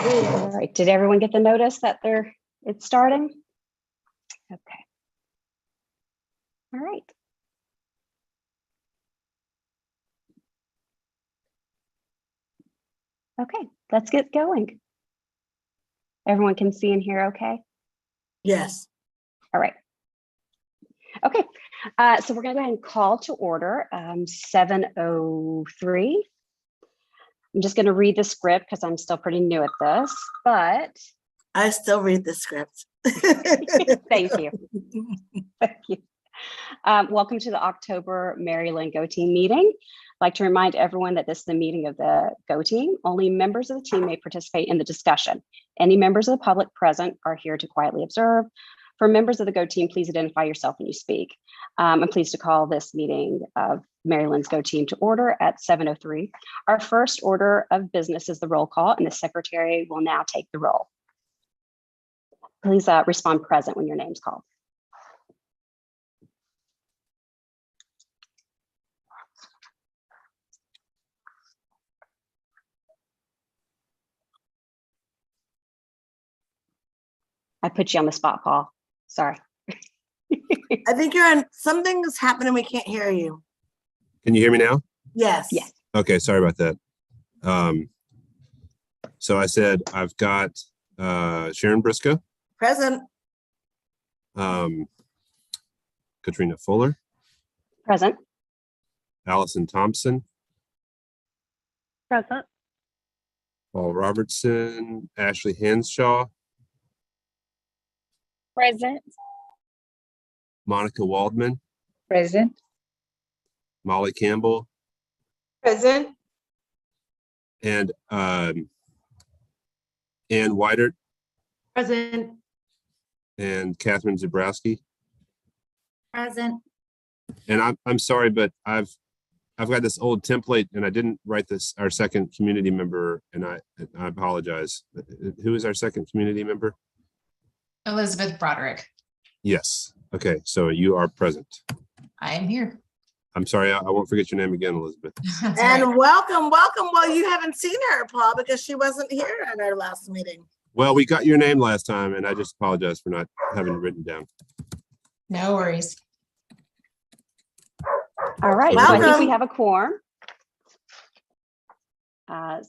All right, did everyone get the notice that it's starting? Okay. All right. Okay, let's get going. Everyone can see and hear okay? Yes. All right. Okay, so we're going to go ahead and call to order 7:03. I'm just going to read the script because I'm still pretty new at this, but I still read the script. thank you. Thank you. Welcome to the October Maryland Go Team meeting. I'd like to remind everyone that this is the meeting of the Go Team. Only members of the team may participate in the discussion. Any members of the public present are here to quietly observe. For members of the Go Team, please identify yourself when you speak. I'm pleased to call this meeting of Maryland's Go Team to order at 7:03. Our first order of business is the roll call, and the secretary will now take the roll. Please respond present when your name's called. I put you on the spot, Paul. Sorry. I think you're on, something's happening. We can't hear you. Can you hear me now? Yes. Yes. Okay, sorry about that. So I said I've got Sharon Briscoe, Present. Katrina Fuller, Present. Allison Thompson, Present. Paul Robertson, Ashley Hanshaw, Present. Monica Waldman, Present. Molly Campbell, Present. and Ann Weidert Present. and Catherine Zabrowski. Present. And I'm sorry, but I've got this old template and I didn't write this, our second community member, and I apologize. Who is our second community member? Elizabeth Broderick. Yes. Okay, so you are present. I am here. I'm sorry, I won't forget your name again, Elizabeth. That's And right. welcome. Well, you haven't seen her, Paul, because she wasn't here at our last meeting. Well, we got your name last time, and I just apologize for not having it written down. No worries. All right, so I think Welcome. we have a quorum.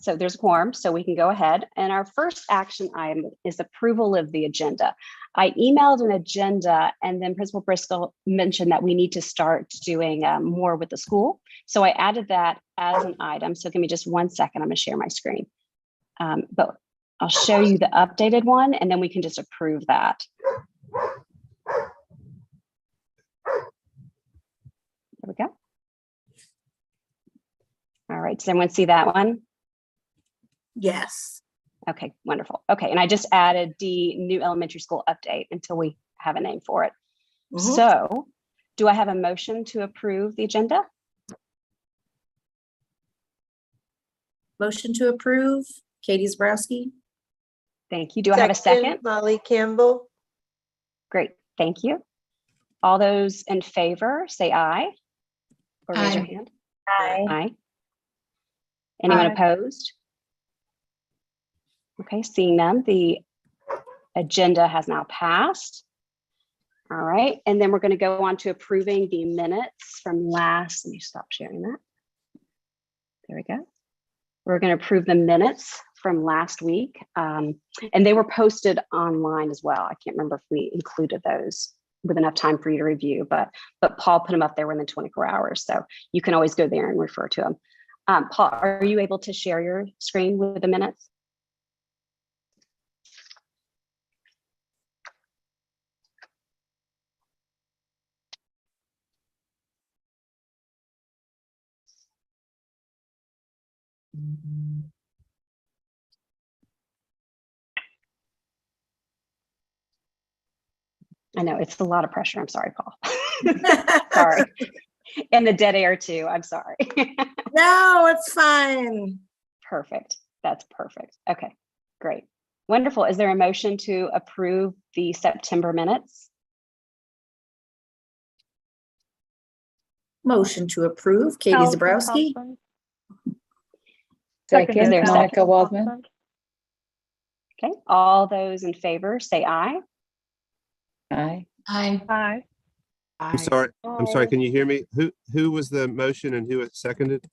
So there's a quorum, so we can go ahead. And our first action item is approval of the agenda. I emailed an agenda, and then Principal Briscoe mentioned that we need to start doing more with the school. So I added that as an item. So give me just 1 second. I'm going to share my screen. But I'll show you the updated one, and then we can just approve that. There we go. All right, does everyone see that one? Yes. Okay, wonderful. Okay, and I just added the new elementary school update until we have a name for it. Mhm. So do I have a motion to approve the agenda? Motion to approve. Katie Zabrowski. Thank you. Do I have a second? Molly Campbell. Great, thank you. All those in favor, say aye. Or raise your Aye. hand. Aye. Aye. Anyone Aye. opposed? Okay, seeing none, the agenda has now passed. All right, and then we're going to go on to approving the minutes from last, let me stop sharing that. There we go. We're going to approve the minutes from last week, and they were posted online as well. I can't remember if we included those with enough time for you to review, but Paul put them up there within 24 hours, so you can always go there and refer to them. Paul, are you able to share your screen with the minutes? I know it's a lot of pressure. I'm sorry, Paul. Sorry. And the dead air too. I'm sorry. No, it's fine. Perfect. That's perfect. Okay, great. Wonderful. Is there a motion to approve the September minutes? Motion to approve. Katie Zabrowski. Is there a second? Monica Waldman. Okay, all those in favor, say aye. Aye. Aye. I'm sorry, can you hear me? Who was the motion and who seconded?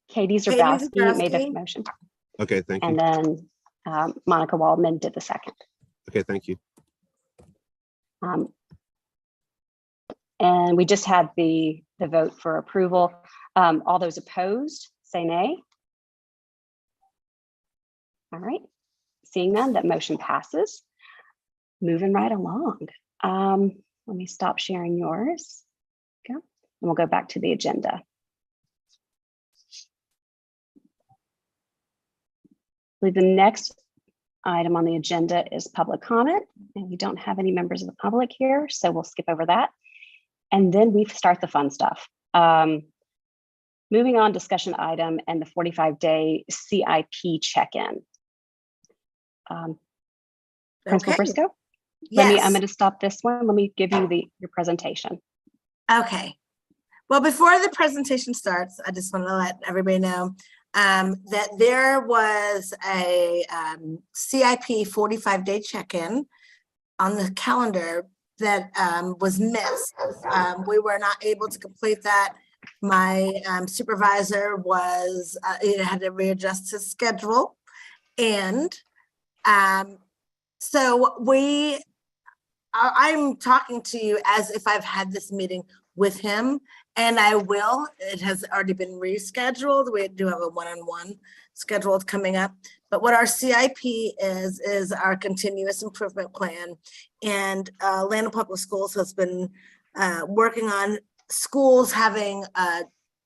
Katie Katie Zabrowski made the Zabrowski. motion, Okay, thank and you. then Monica Waldman did the second. Okay, thank you. And we just had the vote for approval. All those opposed, say nay. All right, seeing none, that motion passes. Moving right along. Let me stop sharing yours. Go. And we'll go back to the agenda. I believe the next item on the agenda is public comment, and we don't have any members of the public here, so we'll skip over that. And then we start the fun stuff. Moving on, discussion item and the 45-day CIP check-in. Principal Okay. Briscoe, I'm Yes. going to stop this one. Let me give you your presentation. Okay. Well, before the presentation starts, I just want to let everybody know that there was a CIP 45-day check-in on the calendar that was missed. We were not able to complete that. My supervisor had to readjust his schedule. And so I'm talking to you as if I've had this meeting with him, and I will. It has already been rescheduled. We do have a one-on-one scheduled coming up. But what our CIP is our continuous improvement plan. And Land Public Schools has been working on schools having,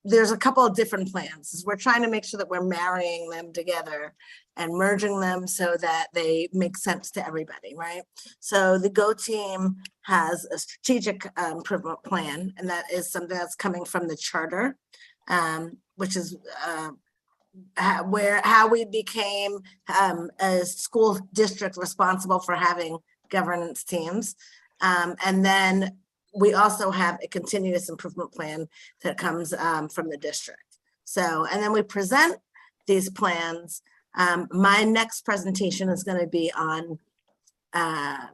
there's a couple of different plans. We're trying to make sure that we're marrying them together and merging them so that they make sense to everybody, right? So the GO team has a strategic improvement plan, and that is something that's coming from the charter, which is how we became a school district responsible for having governance teams. And then we also have a continuous improvement plan that comes from the district. So, and then we present these plans. My next presentation is going to be on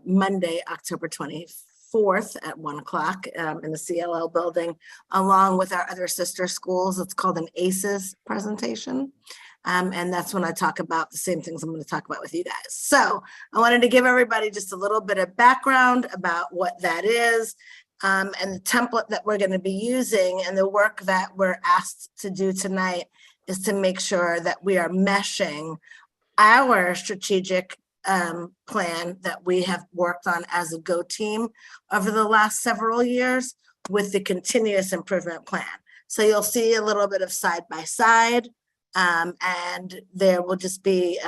Monday, October 24th at 1 o'clock in the CLL building, along with our other sister schools. It's called an ACES presentation. And that's when I talk about the same things I'm going to talk about with you guys. So I wanted to give everybody just a little bit of background about what that is. And the template that we're going to be using and the work that we're asked to do tonight is to make sure that we are meshing our strategic plan that we have worked on as a GO team over the last several years with the continuous improvement plan. So you'll see a little bit of side by side, and there will just be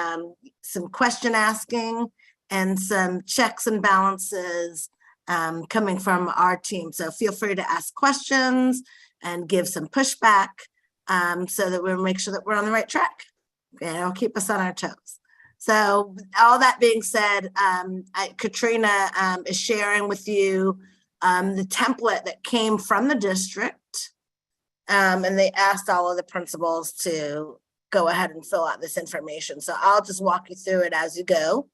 some question asking and some checks and balances coming from our team. So feel free to ask questions and give some pushback so that we'll make sure that we're on the right track. Okay, it'll keep us on our toes. So all that being said, Katrina is sharing with you the template that came from the district, and they asked all of the principals to go ahead and fill out this information. So I'll just walk you through it as you go.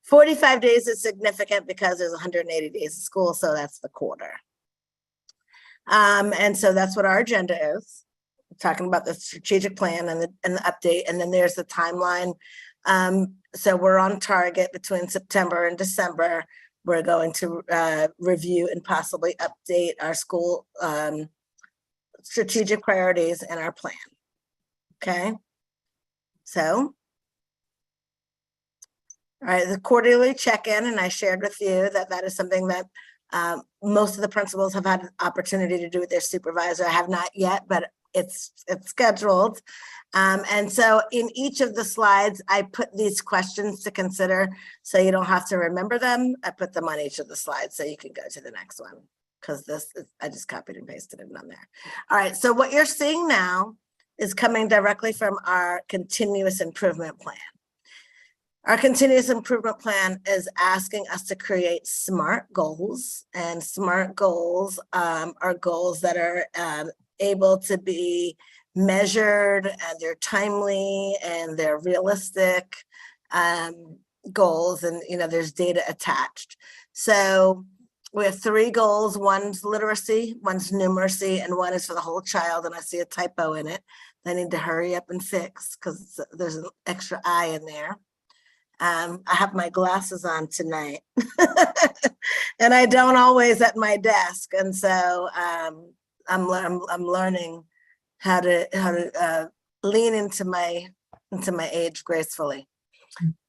45 days is significant because there's 180 days of school, so that's the quarter. And so that's what our agenda is. We're talking about the strategic plan and the update, and then there's the timeline. So we're on target between September and December. We're going to review and possibly update our school strategic priorities and our plan. Okay. So, all right, the quarterly check-in, and I shared with you that that is something that most of the principals have had an opportunity to do with their supervisor. I have not yet, but it's scheduled. And so in each of the slides, I put these questions to consider so you don't have to remember them. I put them on each of the slides so you can go to the next one, because I just copied and pasted it on there. All right, so what you're seeing now is coming directly from our continuous improvement plan. Our continuous improvement plan is asking us to create SMART goals, and SMART goals are goals that are able to be measured and they're timely and they're realistic goals, and there's data attached. So we have 3 goals. One's literacy, one's numeracy, and one is for the whole child. And I see a typo in it. I need to hurry up and fix because there's an extra I in there. I have my glasses on tonight and I don't always at my desk. And so I'm learning how to lean into my age gracefully.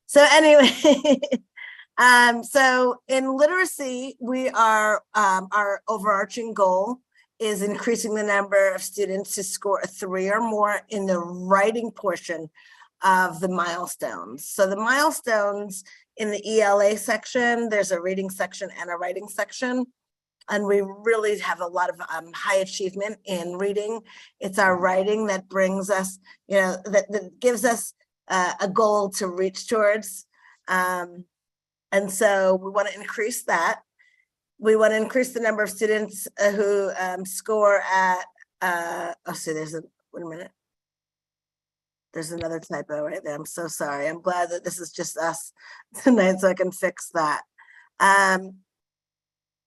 So anyway, so in literacy, we are, our overarching goal is increasing the number of students to score a 3 or more in the writing portion of the milestones. So the milestones in the ELA section, there's a reading section and a writing section. And we really have a lot of high achievement in reading. It's our writing that brings us, that gives us a goal to reach towards. And so we want to increase that. We want to increase the number of students who score at, wait a minute. There's another typo right there. I'm so sorry. I'm glad that this is just us tonight so I can fix that.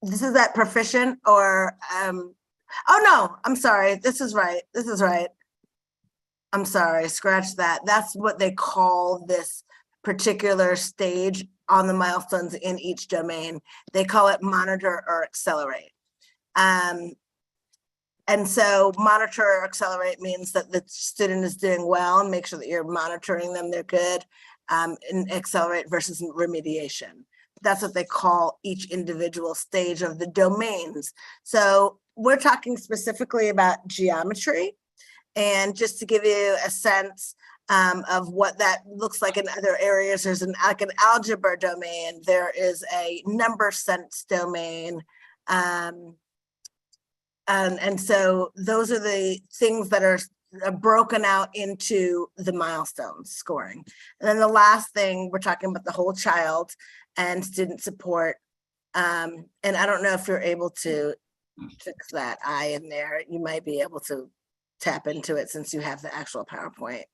This is that proficient or, oh no, I'm sorry. This is right. This is right. I'm sorry, scratch that. That's what they call this particular stage on the milestones in each domain. They call it monitor or accelerate. And so monitor or accelerate means that the student is doing well and make sure that you're monitoring them, they're good, and accelerate versus remediation. That's what they call each individual stage of the domains. So we're talking specifically about geometry. And just to give you a sense of what that looks like in other areas, there's an algebra domain, there is a number sense domain. And so those are the things that are broken out into the milestones scoring. And then the last thing, we're talking about the whole child and student support. And I don't know if you're able to fix that I in there. You might be able to tap into it since you have the actual PowerPoint.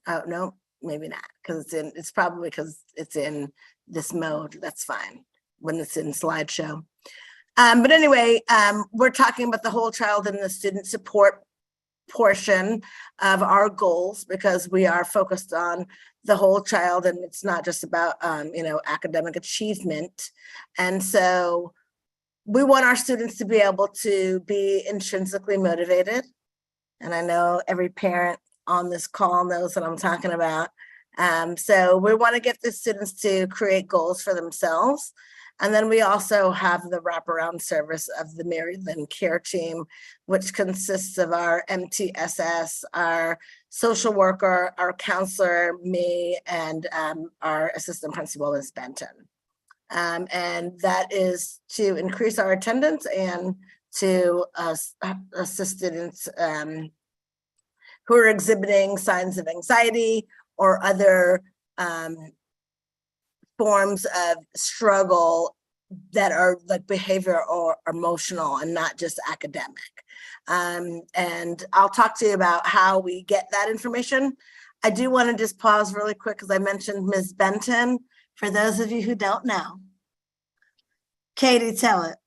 Oh, no, maybe not, because it's probably because it's in this mode. That's fine when it's in slideshow. But anyway, we're talking about the whole child and the student support portion of our goals because we are focused on the whole child and it's not just about, academic achievement. And so we want our students to be able to be intrinsically motivated. And I know every parent on this call knows what I'm talking about. So we want to get the students to create goals for themselves. And then we also have the wraparound service of the Mary Lynn Care Team, which consists of our MTSS, our social worker, our counselor, me, and our assistant principal, Ms. Benton. And that is to increase our attendance and to assist students who are exhibiting signs of anxiety or other forms of struggle that are like behavior or emotional and not just academic. And I'll talk to you about how we get that information. I do want to just pause really quick because I mentioned Ms. Benton. For those of you who don't know, Katie, tell it.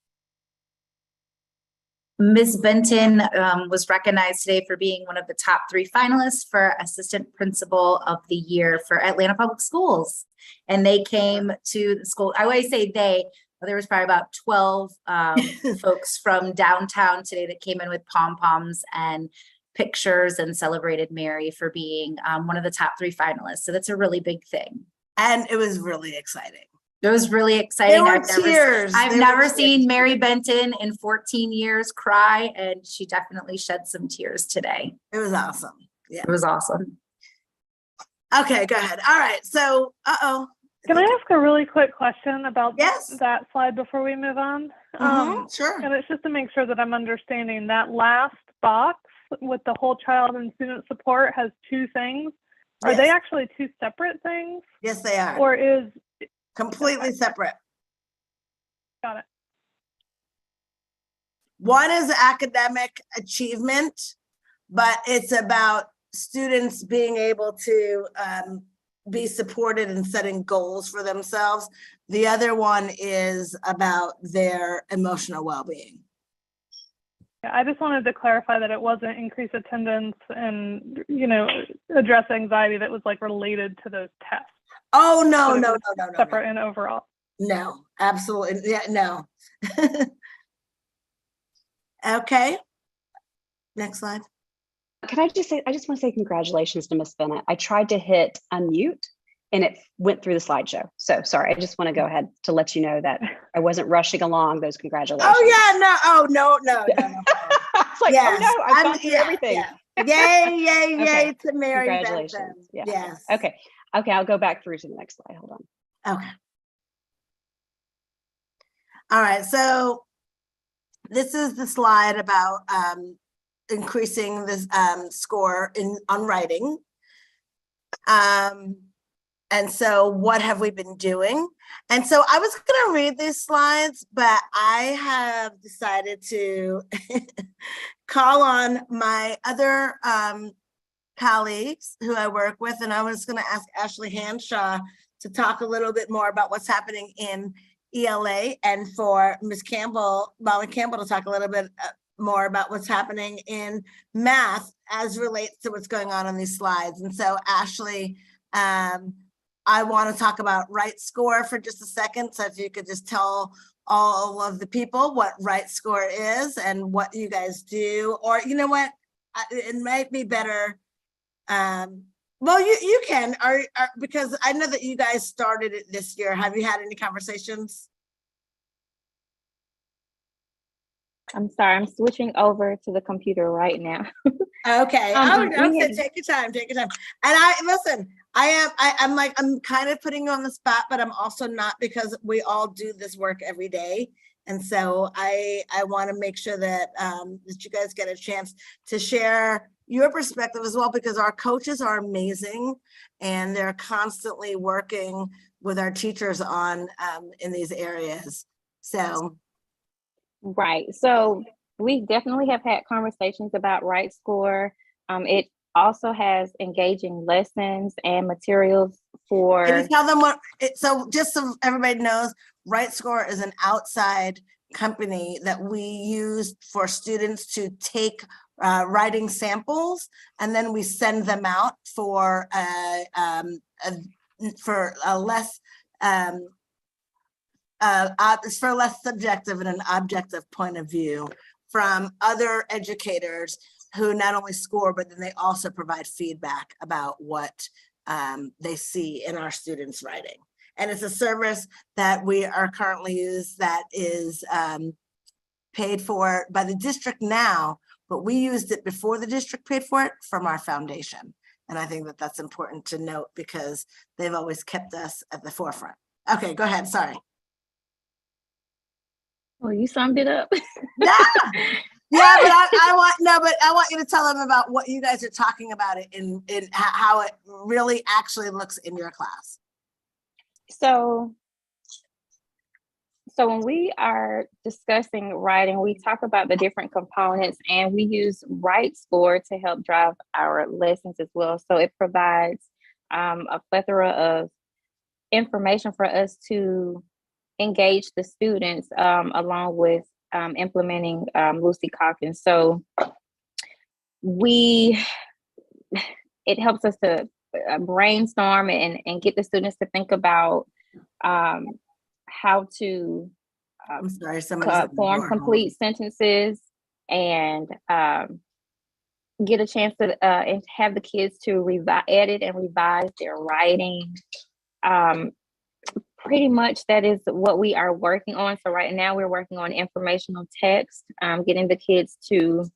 Ms. Benton was recognized today for being one of the top 3 finalists for Assistant Principal of the Year for Atlanta Public Schools. And they came to the school. I always say they, there was probably about 12 folks from downtown today that came in with pom-poms and pictures and celebrated Mary for being one of the top 3 finalists. So that's a really big thing. And it was really exciting. It was really exciting. There were tears. I've There never were seen tears. Mary Benton in 14 years cry, and she definitely shed some tears today. It was awesome. Yeah. It was awesome. Okay, go ahead. All right. So, Can I ask a really quick question about Yes. that slide before we move on? Sure. And it's just to make sure that I'm understanding that last box with the whole child and student support has 2 things. Are they Yes. actually 2 separate things, Yes, they are. or is Completely separate. got it? One is academic achievement. but it's about students being able to be supported in setting goals for themselves. The other one is about their emotional well-being. Yeah, I just wanted to clarify that it wasn't increased attendance and, address anxiety that was like related to those tests. Oh, no, But it no, was no, no, no, Separate no, and overall. no, absolutely, yeah, no. Okay. Next slide. Can I just say, I just want to say congratulations to Miss Bennett. I tried to hit unmute and it went through the slideshow. So sorry, I just want to go ahead to let you know that I wasn't rushing along those congratulations. Oh, yeah, no, oh, no, no, no, no. It's like, Yes, oh no, I've I'm- gone through yeah, everything. yeah. Yay, yay, Okay, yay to Mary Benton. Congratulations. Yeah. Yes. Okay, I'll go back through to the next slide. Hold on. Okay. All right, so this is the slide about increasing this score on writing. And so what have we been doing? And so I was gonna read these slides, but I have decided to call on my other colleagues who I work with, and I was gonna ask Ashley Hanshaw to talk a little bit more about what's happening in ELA, and for Ms. Campbell, Molly Campbell, to talk a little bit more about what's happening in math as relates to what's going on these slides. And so Ashley, I want to talk about Right Score for just a second. So if you could just tell all of the people what Right Score is and what you guys do, or you know what, it might be better. Well, you can, because I know that you guys started it this year. Have you had any conversations? I'm sorry, I'm switching over to the computer right now. Okay. we Okay. had- Take your time. Take your time. And listen. I'm kind of putting you on the spot, but I'm also not, because we all do this work every day. And so I want to make sure that that you guys get a chance to share your perspective as well, because our coaches are amazing and they're constantly working with our teachers on in these areas. So. Right. So we definitely have had conversations about Right Score. It also has engaging lessons and materials for. Can you tell them what, so just so everybody knows, Right Score is an outside company that we use for students to take writing samples, and then we send them out for a less it's for a less subjective and an objective point of view from other educators who not only score, but then they also provide feedback about what they see in our students' writing. And it's a service that we are currently use that is paid for by the district now, but we used it before the district paid for it from our foundation. And I think that that's important to note because they've always kept us at the forefront. Okay, go ahead, sorry. Well, you summed it up. Yeah, yeah, but I want you to tell them about what you guys are talking about it in how it really actually looks in your class. So when we are discussing writing, we talk about the different components, and we use Right Score to help drive our lessons as well. So it provides a plethora of information for us to engage the students along with implementing Lucy Calkins. So it helps us to brainstorm and get the students to think about how to I'm sorry, form complete sentences and get a chance to and have the kids to edit and revise their writing. Pretty much that is what we are working on. So right now we're working on informational text, getting the kids to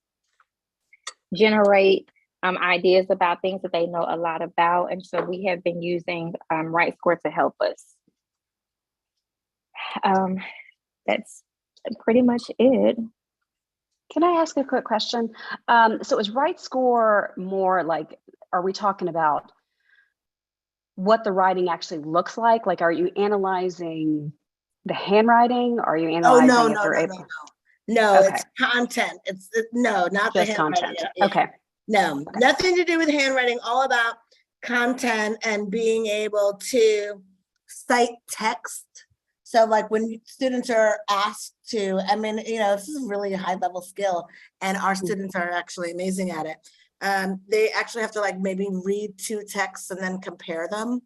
generate ideas about things that they know a lot about. And so we have been using Right Score to help us. That's pretty much it. Can I ask a quick question? So is Right Score more like, are we talking about what the writing actually looks like? Like, are you analyzing the handwriting? Are you analyzing? No, if they're able- No, Okay. it's content. No, not Just the content. handwriting. Yeah. Okay. No, nothing to do with handwriting, all about content and being able to cite text. So like when students are asked to, I mean, this is really a high level skill and our students are actually amazing at it. They actually have to like maybe read 2 texts and then compare them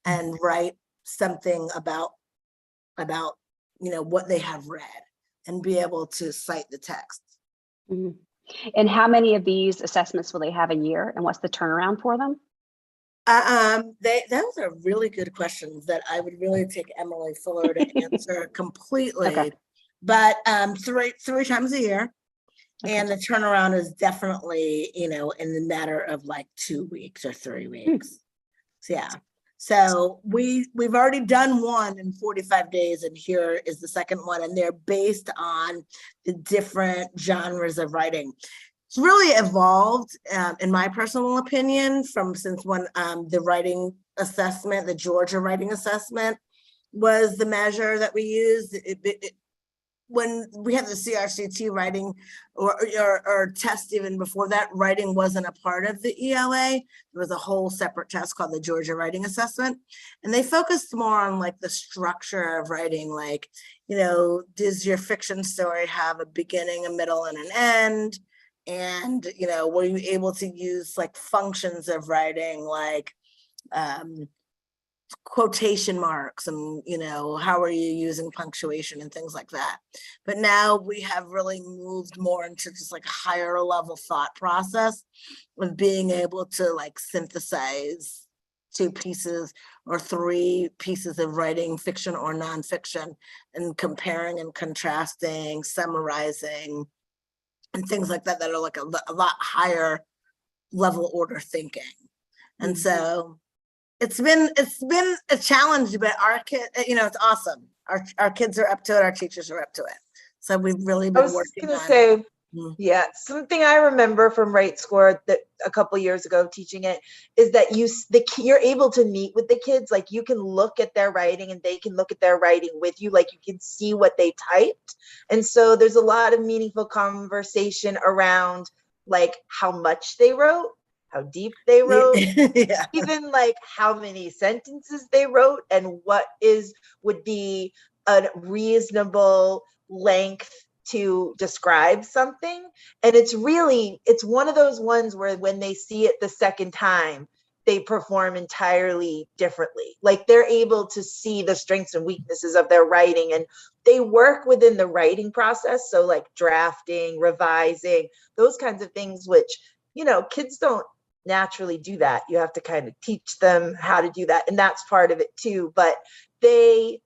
and write something about what they have read and be able to cite the text. Mhm. And how many of these assessments will they have a year, and what's the turnaround for them? Those are really good questions that I would really take Emily Fuller to answer completely. Okay. But three times a year. Okay. And the turnaround is definitely, in the matter of like 2 weeks or 3 weeks. So, yeah. So we've already done one in 45 days, and here is the second one, and they're based on the different genres of writing. It's really evolved, in my personal opinion, since when the writing assessment, the Georgia writing assessment was the measure that we used. When we had the CRCT writing or test even before that, writing wasn't a part of the ELA. There was a whole separate test called the Georgia Writing Assessment. And they focused more on like the structure of writing, like, does your fiction story have a beginning, a middle, and an end? And, were you able to use like functions of writing, like quotation marks, and how are you using punctuation and things like that. But now we have really moved more into just like a higher level thought process of being able to like synthesize 2 pieces or 3 pieces of writing, fiction or nonfiction, and comparing and contrasting, summarizing, and things like that are like a lot higher level order thinking. And so it's been a challenge, but our kid, it's awesome. Our kids are up to it. Our teachers are up to it. So we've really I been was working gonna on say, Mm. yeah, something I remember from Right Score that a couple years ago teaching it is that you're able to meet with the kids. Like you can look at their writing and they can look at their writing with you. Like you can see what they typed. And so there's a lot of meaningful conversation around like how much they wrote, how deep they wrote, Yeah. even like how many sentences they wrote, and what would be a reasonable length to describe something. And it's one of those ones where when they see it the second time, they perform entirely differently. Like they're able to see the strengths and weaknesses of their writing, and they work within the writing process. So like drafting, revising, those kinds of things, which, kids don't naturally do that. You have to kind of teach them how to do that. And that's part of it too. But they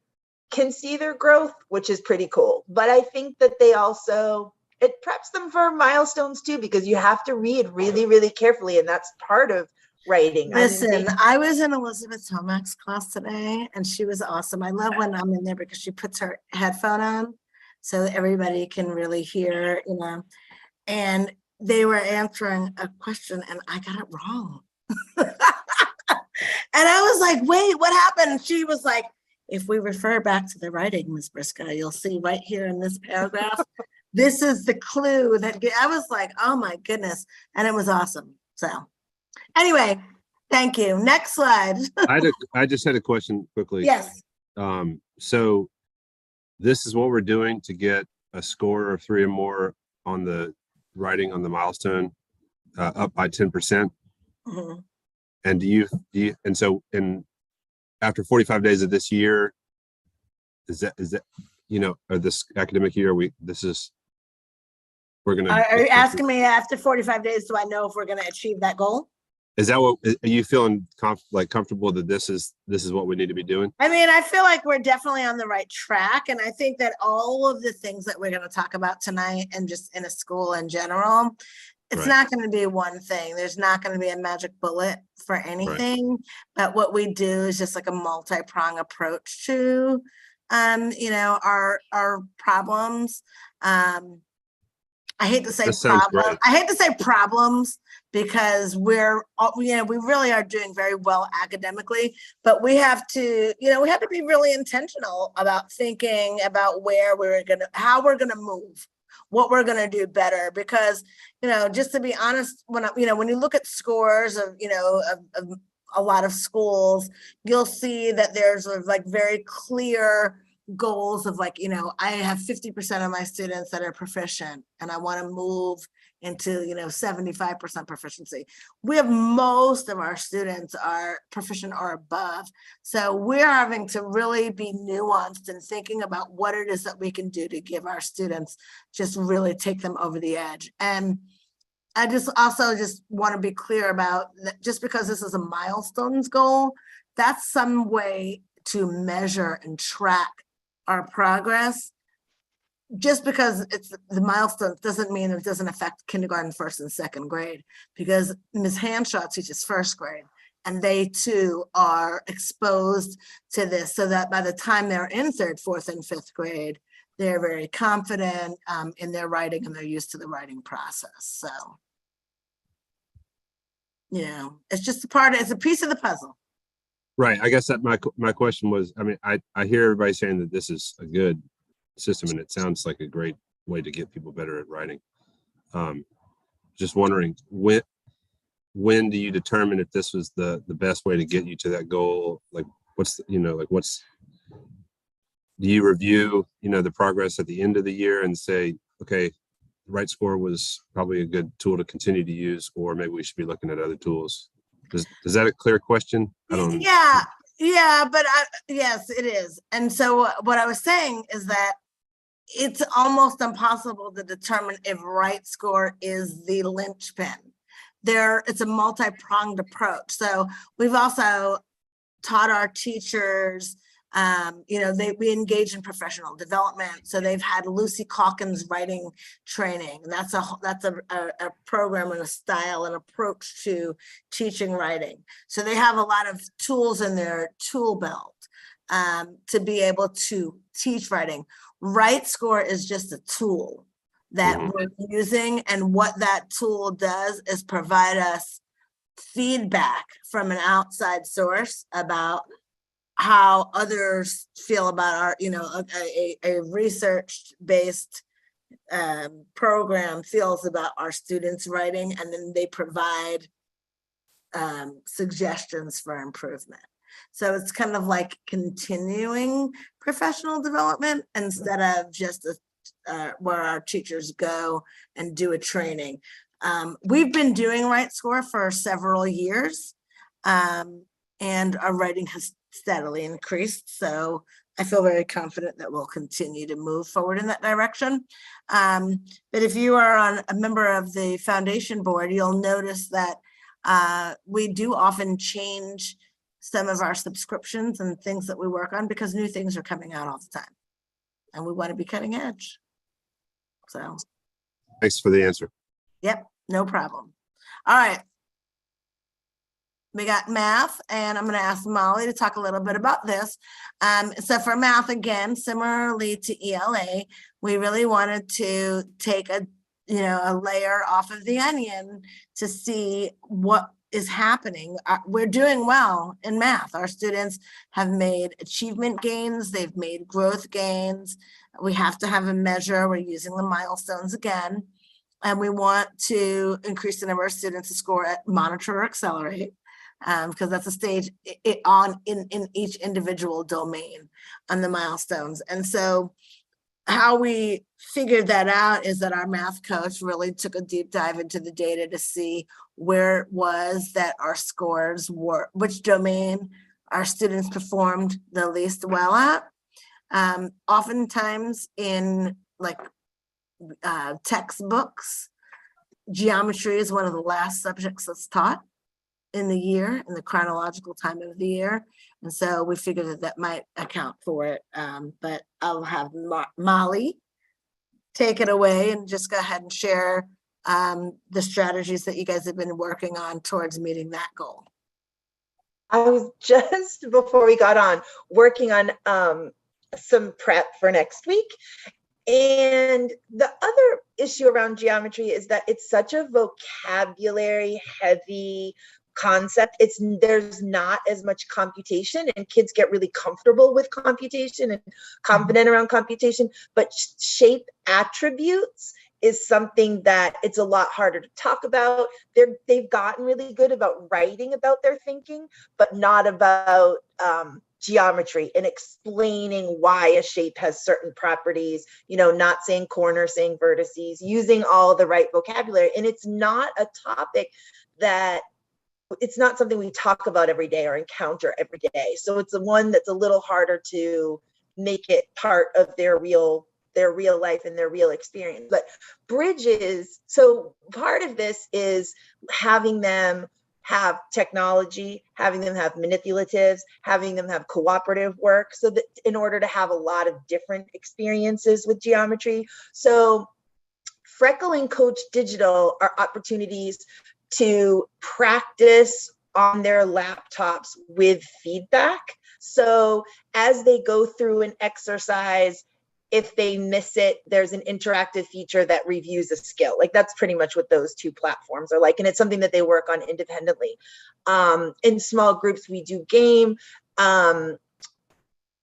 can see their growth, which is pretty cool. But I think that it preps them for milestones too, because you have to read really, really carefully. And that's part of writing. Listen, I was in Elizabeth Tomac's class today, and she was awesome. I love when I'm in there because she puts her headphone on so that everybody can really hear, and they were answering a question and I got it wrong. And I was like, wait, what happened? She was like, if we refer back to the writing, Ms. Briscoe, you'll see right here in this paragraph, this is the clue that I was like, oh my goodness. And it was awesome. So anyway, thank you. Next slide. I just had a question quickly. Yes. So this is what we're doing to get a score of 3 or more on the writing on the milestone up by 10%. Mm-hmm. And after 45 days of this year, is that or this academic year, we're gonna. Are you asking me after 45 days, do I know if we're gonna achieve that goal? Is that what, are you feeling comfortable that this is what we need to be doing? I mean, I feel like we're definitely on the right track. And I think that all of the things that we're going to talk about tonight and just in a school in general, it's Right. not going to be one thing. There's not going to be a magic bullet for anything. But what we do is just like a multi-prong approach to, our problems. I hate to say That sounds problem. great. I hate to say problems because we really are doing very well academically, but we have to be really intentional about thinking about how we're gonna move. what we're going to do better. Because, just to be honest, when you look at scores of, of a lot of schools, you'll see that there's like very clear goals of like, I have 50% of my students that are proficient and I want to move into, 75% proficiency. We have most of our students are proficient or above. So we're having to really be nuanced in thinking about what it is that we can do to give our students, just really take them over the edge. And I just want to be clear about that, just because this is a milestones goal, that's some way to measure and track our progress. Just because it's the milestone doesn't mean it doesn't affect kindergarten, first and second grade, because Ms. Hanshaw teaches first grade and they too are exposed to this, so that by the time they're in third, fourth, and fifth grade, they're very confident in their writing and they're used to the writing process. So, it's just it's a piece of the puzzle. Right. I guess that my question was, I mean, I hear everybody saying that this is a good system and it sounds like a great way to get people better at writing. Just wondering, when do you determine if this was the best way to get you to that goal? Like do you review, the progress at the end of the year and say, okay, Right Score was probably a good tool to continue to use, or maybe we should be looking at other tools? Is that a clear question? Yeah, but yes, it is. And so what I was saying is that it's almost impossible to determine if Right Score is the linchpin. It's a multi-pronged approach. So we've also taught our teachers, we engage in professional development. So they've had Lucy Calkins writing training. And that's a program and a style and approach to teaching writing. So they have a lot of tools in their tool belt to be able to teach writing. Right Score is just a tool that we're using. And what that tool does is provide us feedback from an outside source about how others feel about our, a research-based program feels about our students' writing, and then they provide suggestions for improvement. So it's kind of like continuing professional development instead of just where our teachers go and do a training. We've been doing Right Score for several years, and our writing has steadily increased. So I feel very confident that we'll continue to move forward in that direction. But if you are a member of the foundation board, you'll notice that we do often change some of our subscriptions and things that we work on because new things are coming out all the time. And we want to be cutting edge. So. Thanks for the answer. Yep, no problem. All right. We got math, and I'm going to ask Molly to talk a little bit about this. So for math, again, similarly to ELA, we really wanted to take a layer off of the onion to see what is happening. We're doing well in math. Our students have made achievement gains. They've made growth gains. We have to have a measure. We're using the milestones again. And we want to increase the number of students to score at Monitor or Accelerate. Because that's a stage in each individual domain on the milestones. And so how we figured that out is that our math coach really took a deep dive into the data to see where it was that our scores were, which domain our students performed the least well at. Oftentimes in textbooks, geometry is one of the last subjects that's taught in the year, in the chronological time of the year. And so we figured that might account for it. But I'll have Molly take it away and just go ahead and share the strategies that you guys have been working on towards meeting that goal. I was just, before we got on, working on some prep for next week. And the other issue around geometry is that it's such a vocabulary heavy concept. There's not as much computation, and kids get really comfortable with computation and confident around computation, but shape attributes is something that it's a lot harder to talk about. They've gotten really good about writing about their thinking, but not about geometry and explaining why a shape has certain properties, not saying corner, saying vertices, using all the right vocabulary. And it's not a topic it's not something we talk about every day or encounter every day. So it's the one that's a little harder to make it part of their real life and their real experience. But bridges, so part of this is having them have technology, having them have manipulatives, having them have cooperative work, so that in order to have a lot of different experiences with geometry. So Freckle and Coach Digital are opportunities to practice on their laptops with feedback. So as they go through an exercise, if they miss it, there's an interactive feature that reviews a skill. Like that's pretty much what those two platforms are like. And it's something that they work on independently. In small groups, we do game.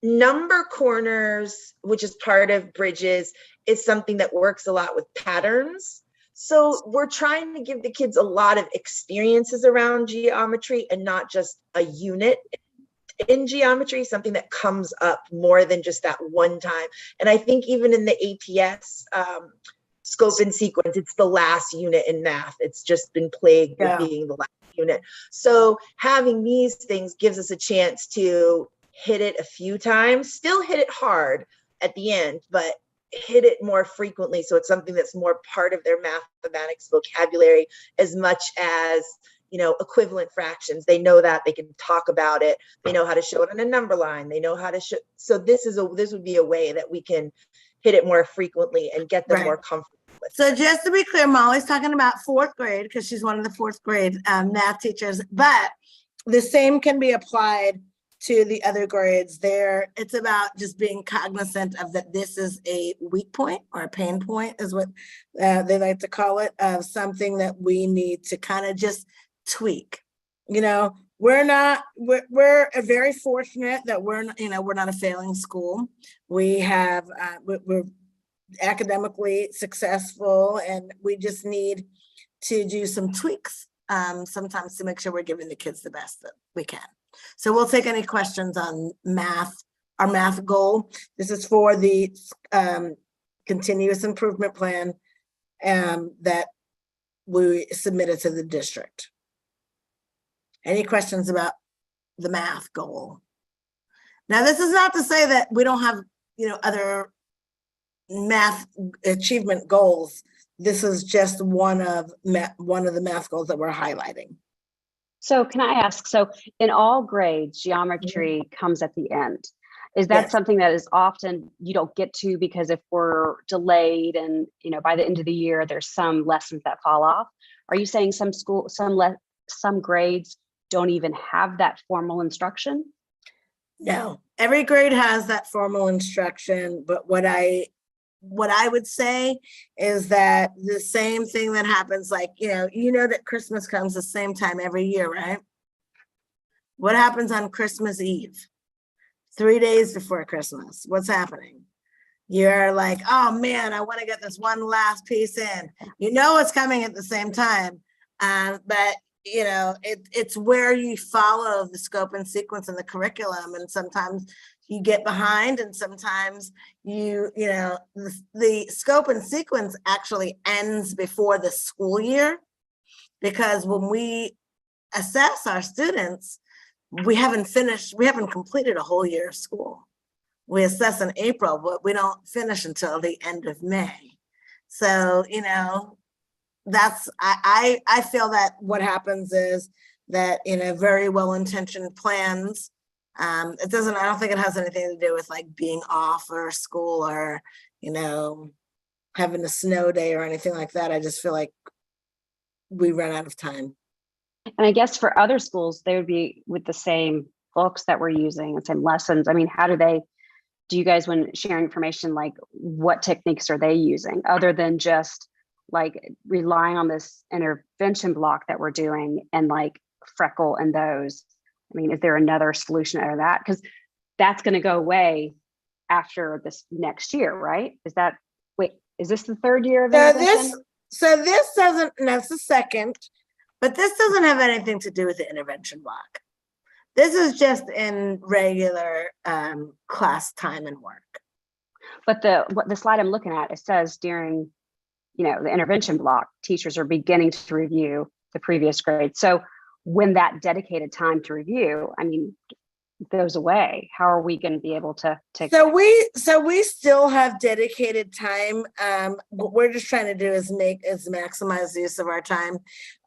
Number Corners, which is part of Bridges, is something that works a lot with patterns. So we're trying to give the kids a lot of experiences around geometry and not just a unit in geometry, something that comes up more than just that one time. And I think even in the APS scope and sequence, it's the last unit in math. It's just been plagued with being the last unit. So having these things gives us a chance to hit it a few times, still hit it hard at the end, but hit it more frequently. So it's something that's more part of their mathematics vocabulary as much as, equivalent fractions. They know that, they can talk about it. They know how to show it on a number line. They know how to show. So this would be a way that we can hit it more frequently and get them more comfortable with. So just to be clear, Molly's talking about fourth grade because she's one of the fourth grade math teachers, but the same can be applied to the other grades. It's about just being cognizant of that this is a weak point or a pain point is what they like to call it, of something that we need to kind of just tweak. We're very fortunate that we're not a failing school. We have, we're academically successful, and we just need to do some tweaks sometimes to make sure we're giving the kids the best that we can. So we'll take any questions on math, our math goal. This is for the continuous improvement plan that we submitted to the district. Any questions about the math goal? Now, this is not to say that we don't have, other math achievement goals. This is just one of the math goals that we're highlighting. So can I ask, so in all grades, geometry comes at the end. Is that something that is often you don't get to because if we're delayed and, by the end of the year, there's some lessons that fall off? Are you saying some grades don't even have that formal instruction? No, every grade has that formal instruction, but what I would say is that the same thing that happens, like, that Christmas comes the same time every year, right? What happens on Christmas Eve? 3 days before Christmas, what's happening? You're like, oh man, I want to get this one last piece in. It's coming at the same time, but it's where you follow the scope and sequence in the curriculum, and sometimes you get behind, and sometimes the scope and sequence actually ends before the school year, because when we assess our students, we haven't completed a whole year of school. We assess in April, but we don't finish until the end of May. So, I feel that what happens is that very well-intentioned plans, I don't think it has anything to do with like being off or school or, having a snow day or anything like that. I just feel like we run out of time. And I guess for other schools, they would be with the same books that we're using and same lessons. I mean, how do you guys, when sharing information, like what techniques are they using other than just like relying on this intervention block that we're doing and like freckle and those. I mean, is there another solution out of that? Because that's going to go away after this next year, right? Is this the third year of intervention? So this doesn't, no, it's the second, but this doesn't have anything to do with the intervention block. This is just in regular class time and work. But the slide I'm looking at, it says during, the intervention block, teachers are beginning to review the previous grade. So when that dedicated time to review, goes away, how are we going to be able to take? So we still have dedicated time. What we're just trying to do is maximize the use of our time.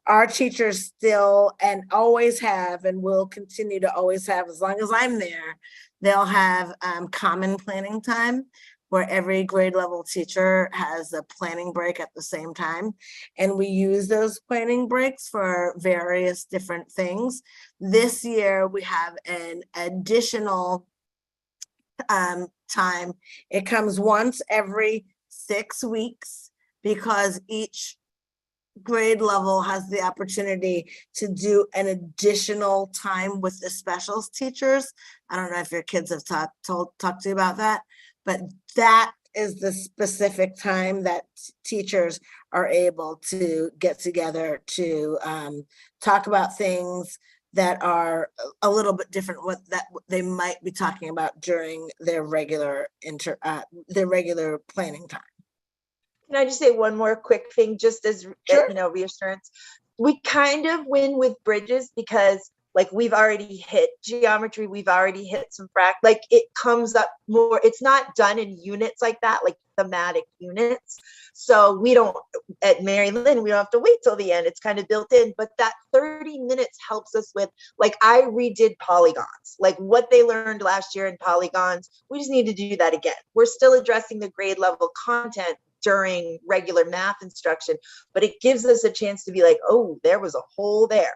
Our teachers still and always have and will continue to always have, as long as I'm there, they'll have common planning time where every grade level teacher has a planning break at the same time. And we use those planning breaks for various different things. This year we have an additional time. It comes once every 6 weeks because each grade level has the opportunity to do an additional time with the specials teachers. I don't know if your kids have talked to you about that, but that is the specific time that teachers are able to get together to talk about things that are a little bit different that they might be talking about during their regular planning time. Can I just say one more quick thing, just as reassurance? We kind of win with Bridges because we've already hit geometry, we've already hit some it comes up more. It's not done in units like that, like thematic units. So we don't, at Mary Lynn, we don't have to wait till the end. It's kind of built in, but that 30 minutes helps us with, I redid polygons, what they learned last year in polygons. We just need to do that again. We're still addressing the grade level content during regular math instruction, but it gives us a chance to be oh, there was a hole there.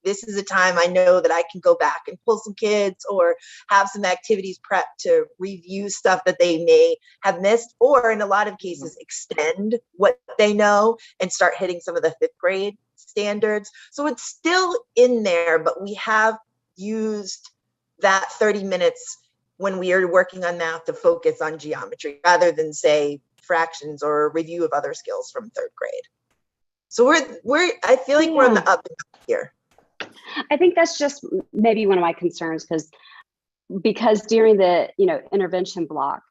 This is a time I know that I can go back and pull some kids or have some activities prepped to review stuff that they may have missed, or in a lot of cases, extend what they know and start hitting some of the 5th grade standards. So it's still in there, but we have used that 30 minutes when we are working on math to focus on geometry rather than say fractions or review of other skills from 3rd grade. So I feel like we're on the up and up here. I think that's just maybe one of my concerns because during the intervention block,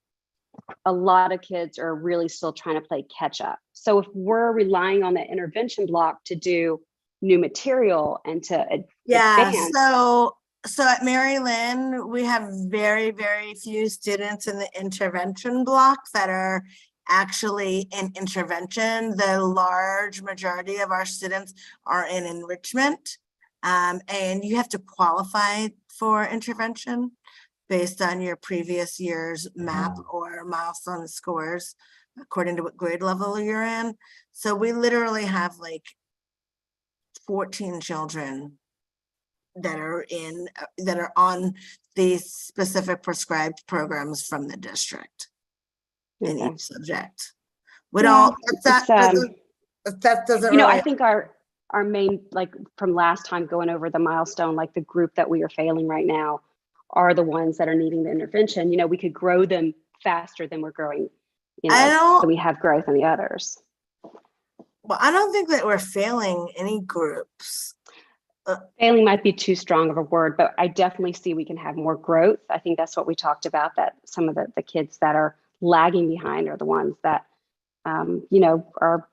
a lot of kids are really still trying to play catch up. So if we're relying on the intervention block to do new material and to advance. So at Mary Lynn, we have very, very few students in the intervention block that are actually in intervention. The large majority of our students are in enrichment. And you have to qualify for intervention based on your previous year's MAP or milestone scores, according to what grade level you're in. So we literally have 14 children that are on these specific prescribed programs from from the district in each subject. That doesn't really. I think our main, from last time going over the milestone, the group that we are failing right now are the ones that are needing the intervention. We could grow them faster than we're growing, so we have growth in the others. Well, I don't think that we're failing any groups. Failing might be too strong of a word, but I definitely see we can have more growth. I think that's what we talked about, that some of the kids that are lagging behind are the ones that, are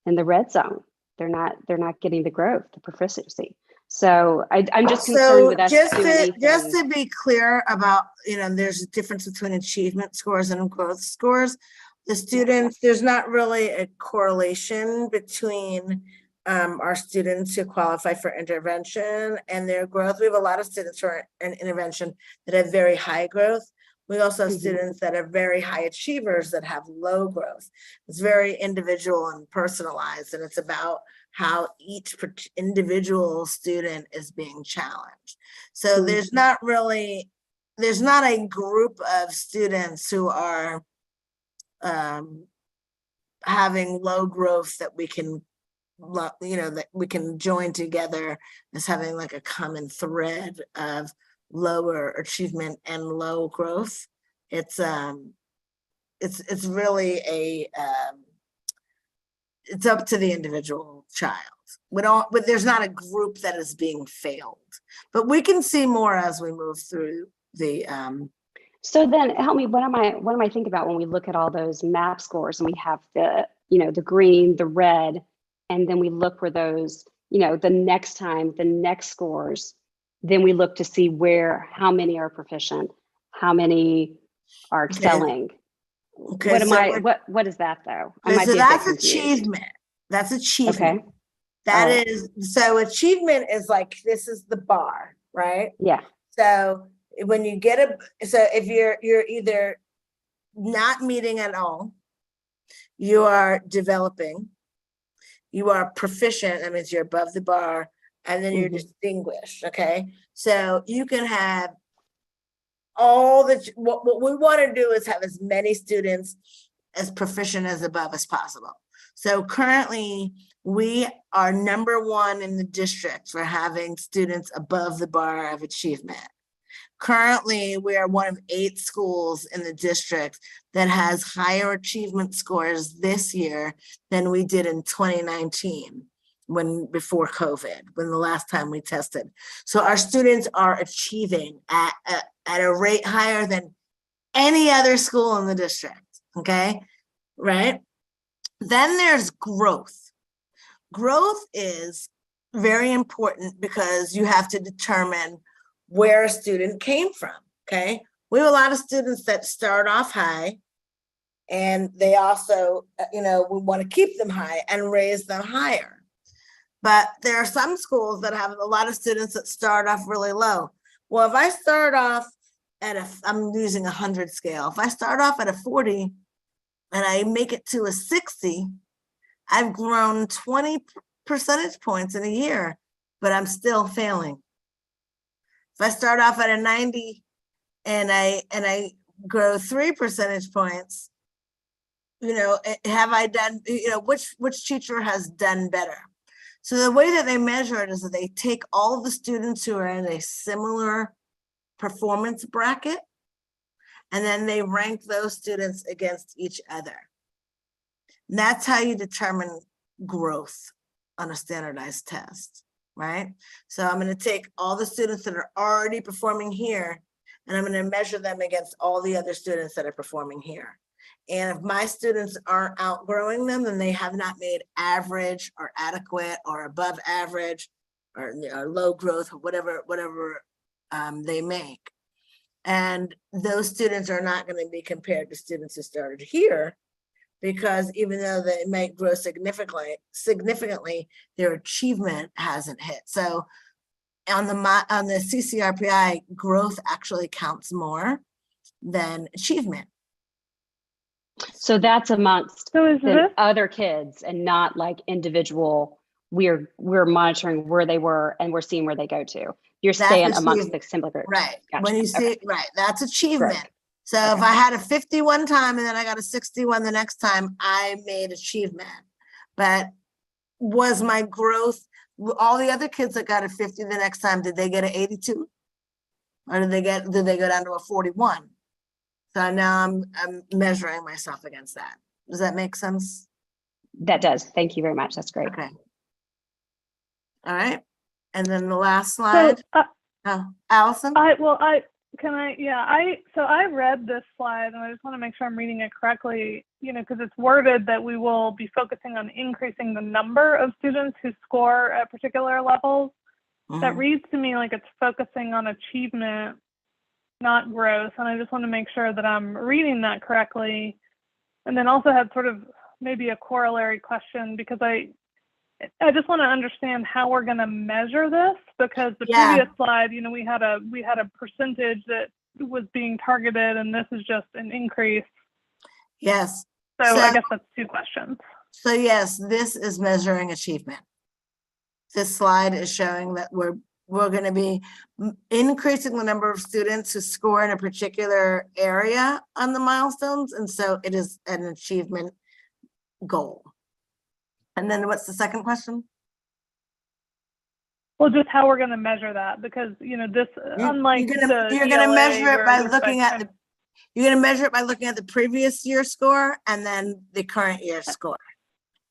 in the red zone. They're not getting the growth, the proficiency. So I'm just concerned with us. Just to be clear about, there's a difference between achievement scores and growth scores. The students, there's not really a correlation between our students who qualify for intervention and their growth. We have a lot of students who are in intervention that have very high growth. We also have students that are very high achievers that have low growth. It's very individual and personalized, and it's about how each individual student is being challenged. So there's not a group of students who are having low growth that we can that we can join together as having like a common thread of lower achievement and low growth. It's really it's up to the individual child. But there's not a group that is being failed, but we can see more as we move through the So then help me, what am I thinking about when we look at all those MAP scores and we have the green, the red, and then we look for those, the next time, the next scores, then we look to see how many are proficient, how many are excelling. Okay, What is that though? I might so be a bit that's confused. achievement. That's achievement. Okay. That Alright. is, so achievement is like, this is the bar, right? Yeah. So when you get if you're either not meeting at all, you are developing, you are proficient, that means you're above the bar, and then you're Mhm. distinguished, okay? So you can have all what we want to do is have as many students as proficient as above as possible. So currently we are #1 in the district for having students above the bar of achievement. Currently, we are one of 8 schools in the district that has higher achievement scores this year than we did in 2019, before COVID, when the last time we tested. So our students are achieving at a rate higher than any other school in the district, okay? Right? Then there's growth. Growth is very important because you have to determine where a student came from, okay? We have a lot of students that start off high, and they also, we want to keep them high and raise them higher. But there are some schools that have a lot of students that start off really low. Well, if I start off I'm using 100 scale. If I start off at a 40 and I make it to a 60, I've grown 20 percentage points in a year, but I'm still failing. If I start off at a 90 and I grow 3 percentage points, have I done, which teacher has done better? So the way that they measure it is that they take all of the students who are in a similar performance bracket, and then they rank those students against each other. And that's how you determine growth on a standardized test, right? So I'm going to take all the students that are already performing here, and I'm going to measure them against all the other students that are performing here. And if my students aren't outgrowing them, then they have not made average or adequate or above average or low growth or whatever they make. And those students are not going to be compared to students who started here, because even though they may grow significantly, their achievement hasn't hit. So on the CCRPI, growth actually counts more than achievement. So that's amongst So is the this, other kids and not like individual. We're monitoring where they were and we're seeing where they go to. You're That's staying amongst achievement. the similar groups. Right. Gotcha. When you see Okay. right, that's achievement. Great. So if Okay. I had a 50 one time and then I got a 61 the next time, I made achievement. But was my growth, all the other kids that got a 50 the next time, did they get an 82? Or did they go down to a 41? So now I'm measuring myself against that. Does that make sense? That does. Thank you very much. That's great. Okay. All right. And then the last so, slide. Allison? I read this slide and I just want to make sure I'm reading it correctly, because it's worded that we will be focusing on increasing the number of students who score at particular levels. That Mhm. reads to me like it's focusing on achievement, not growth. And I just want to make sure that I'm reading that correctly. And then also have sort of maybe a corollary question, because I just want to understand how we're going to measure this, because the Yeah. previous slide, we had a percentage that was being targeted, and this is just an increase. Yes. So So- I guess that's 2 questions. So yes, this is measuring achievement. This slide is showing that we're going to be increasing the number of students who score in a particular area on the milestones. And so it is an achievement goal. And then what's the second question? Well, just how we're going to measure that, because, you know, this, unlike You're gonna the measure ELA it by where it's looking at time- the, you're gonna measure it by looking at the previous year score and then the current year score.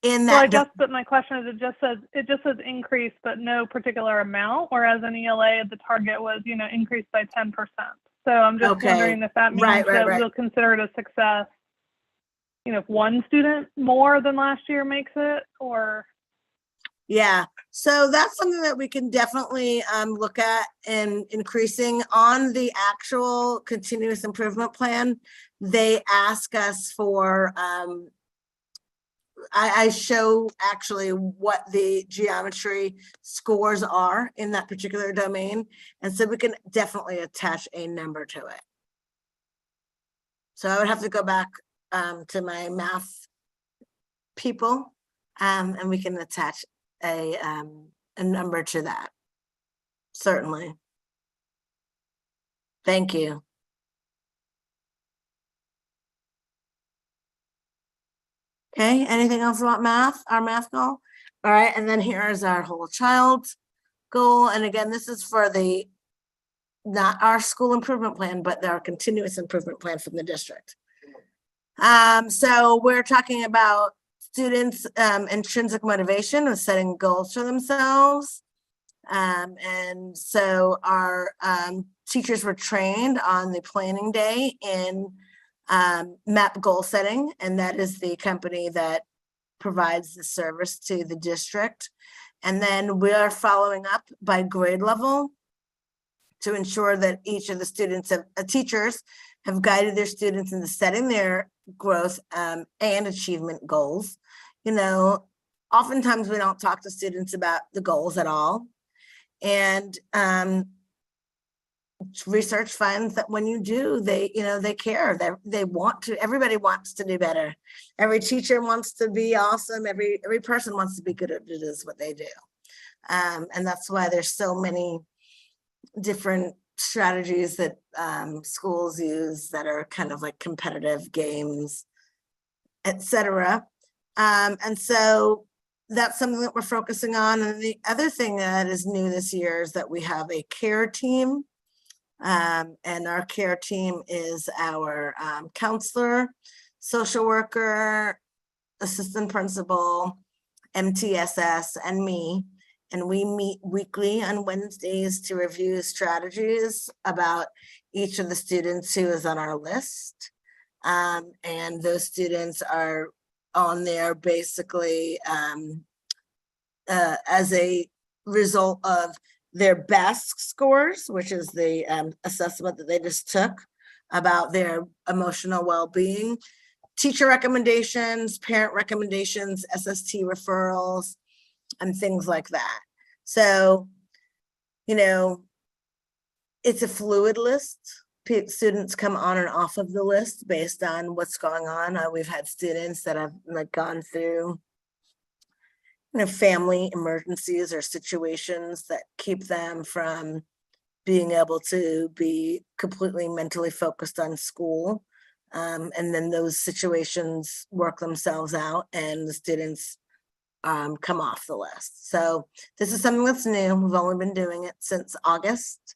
In Well, I that, guess, but my question is, it just says increase, but no particular amount, whereas in ELA, the target was, you know, increased by 10%. So I'm just Okay. wondering if that means Right. that we'll consider it a success, you know, if one student more than last year makes it, or. yeah, so that's something that we can definitely look at in increasing on the actual continuous improvement plan. They ask us for, I show actually what the geometry scores are in that particular domain. And so we can definitely attach a number to it. So I would have to go back to my math people and we can attach a number to that. Certainly. Thank you. Okay, anything else about math, our math goal? All right, and then here is our whole child goal. And again, this is for the, not our school improvement plan, but our continuous improvement plan from the district. So we're talking about students' intrinsic motivation of setting goals for themselves. And so our teachers were trained on the planning day in MAP goal setting, and that is the company that provides the service to the district. And then we are following up by grade level to ensure that each of the students teachers have guided their students into setting their growth and achievement goals. You know, oftentimes we don't talk to students about the goals at all. And research finds that when you do, they care, they want to, everybody wants to do better. Every teacher wants to be awesome. Every person wants to be good at it, is what they do. And that's why there's so many different strategies that schools use that are kind of like competitive games, etc. And so that's something that we're focusing on. And the other thing that is new this year is that we have a care team. And our care team is our counselor, social worker, assistant principal, MTSS, and me. And we meet weekly on Wednesdays to review strategies about each of the students who is on our list. And those students are on there basically as a result of their BASC scores, which is the assessment that they just took about their emotional well-being, teacher recommendations, parent recommendations, SST referrals, and things like that. So, you know, it's a fluid list. Students come on and off of the list based on what's going on. We've had students that have like gone through, you know, family emergencies or situations that keep them from being able to be completely mentally focused on school. And then those situations work themselves out and the students come off the list. So this is something that's new. We've only been doing it since August.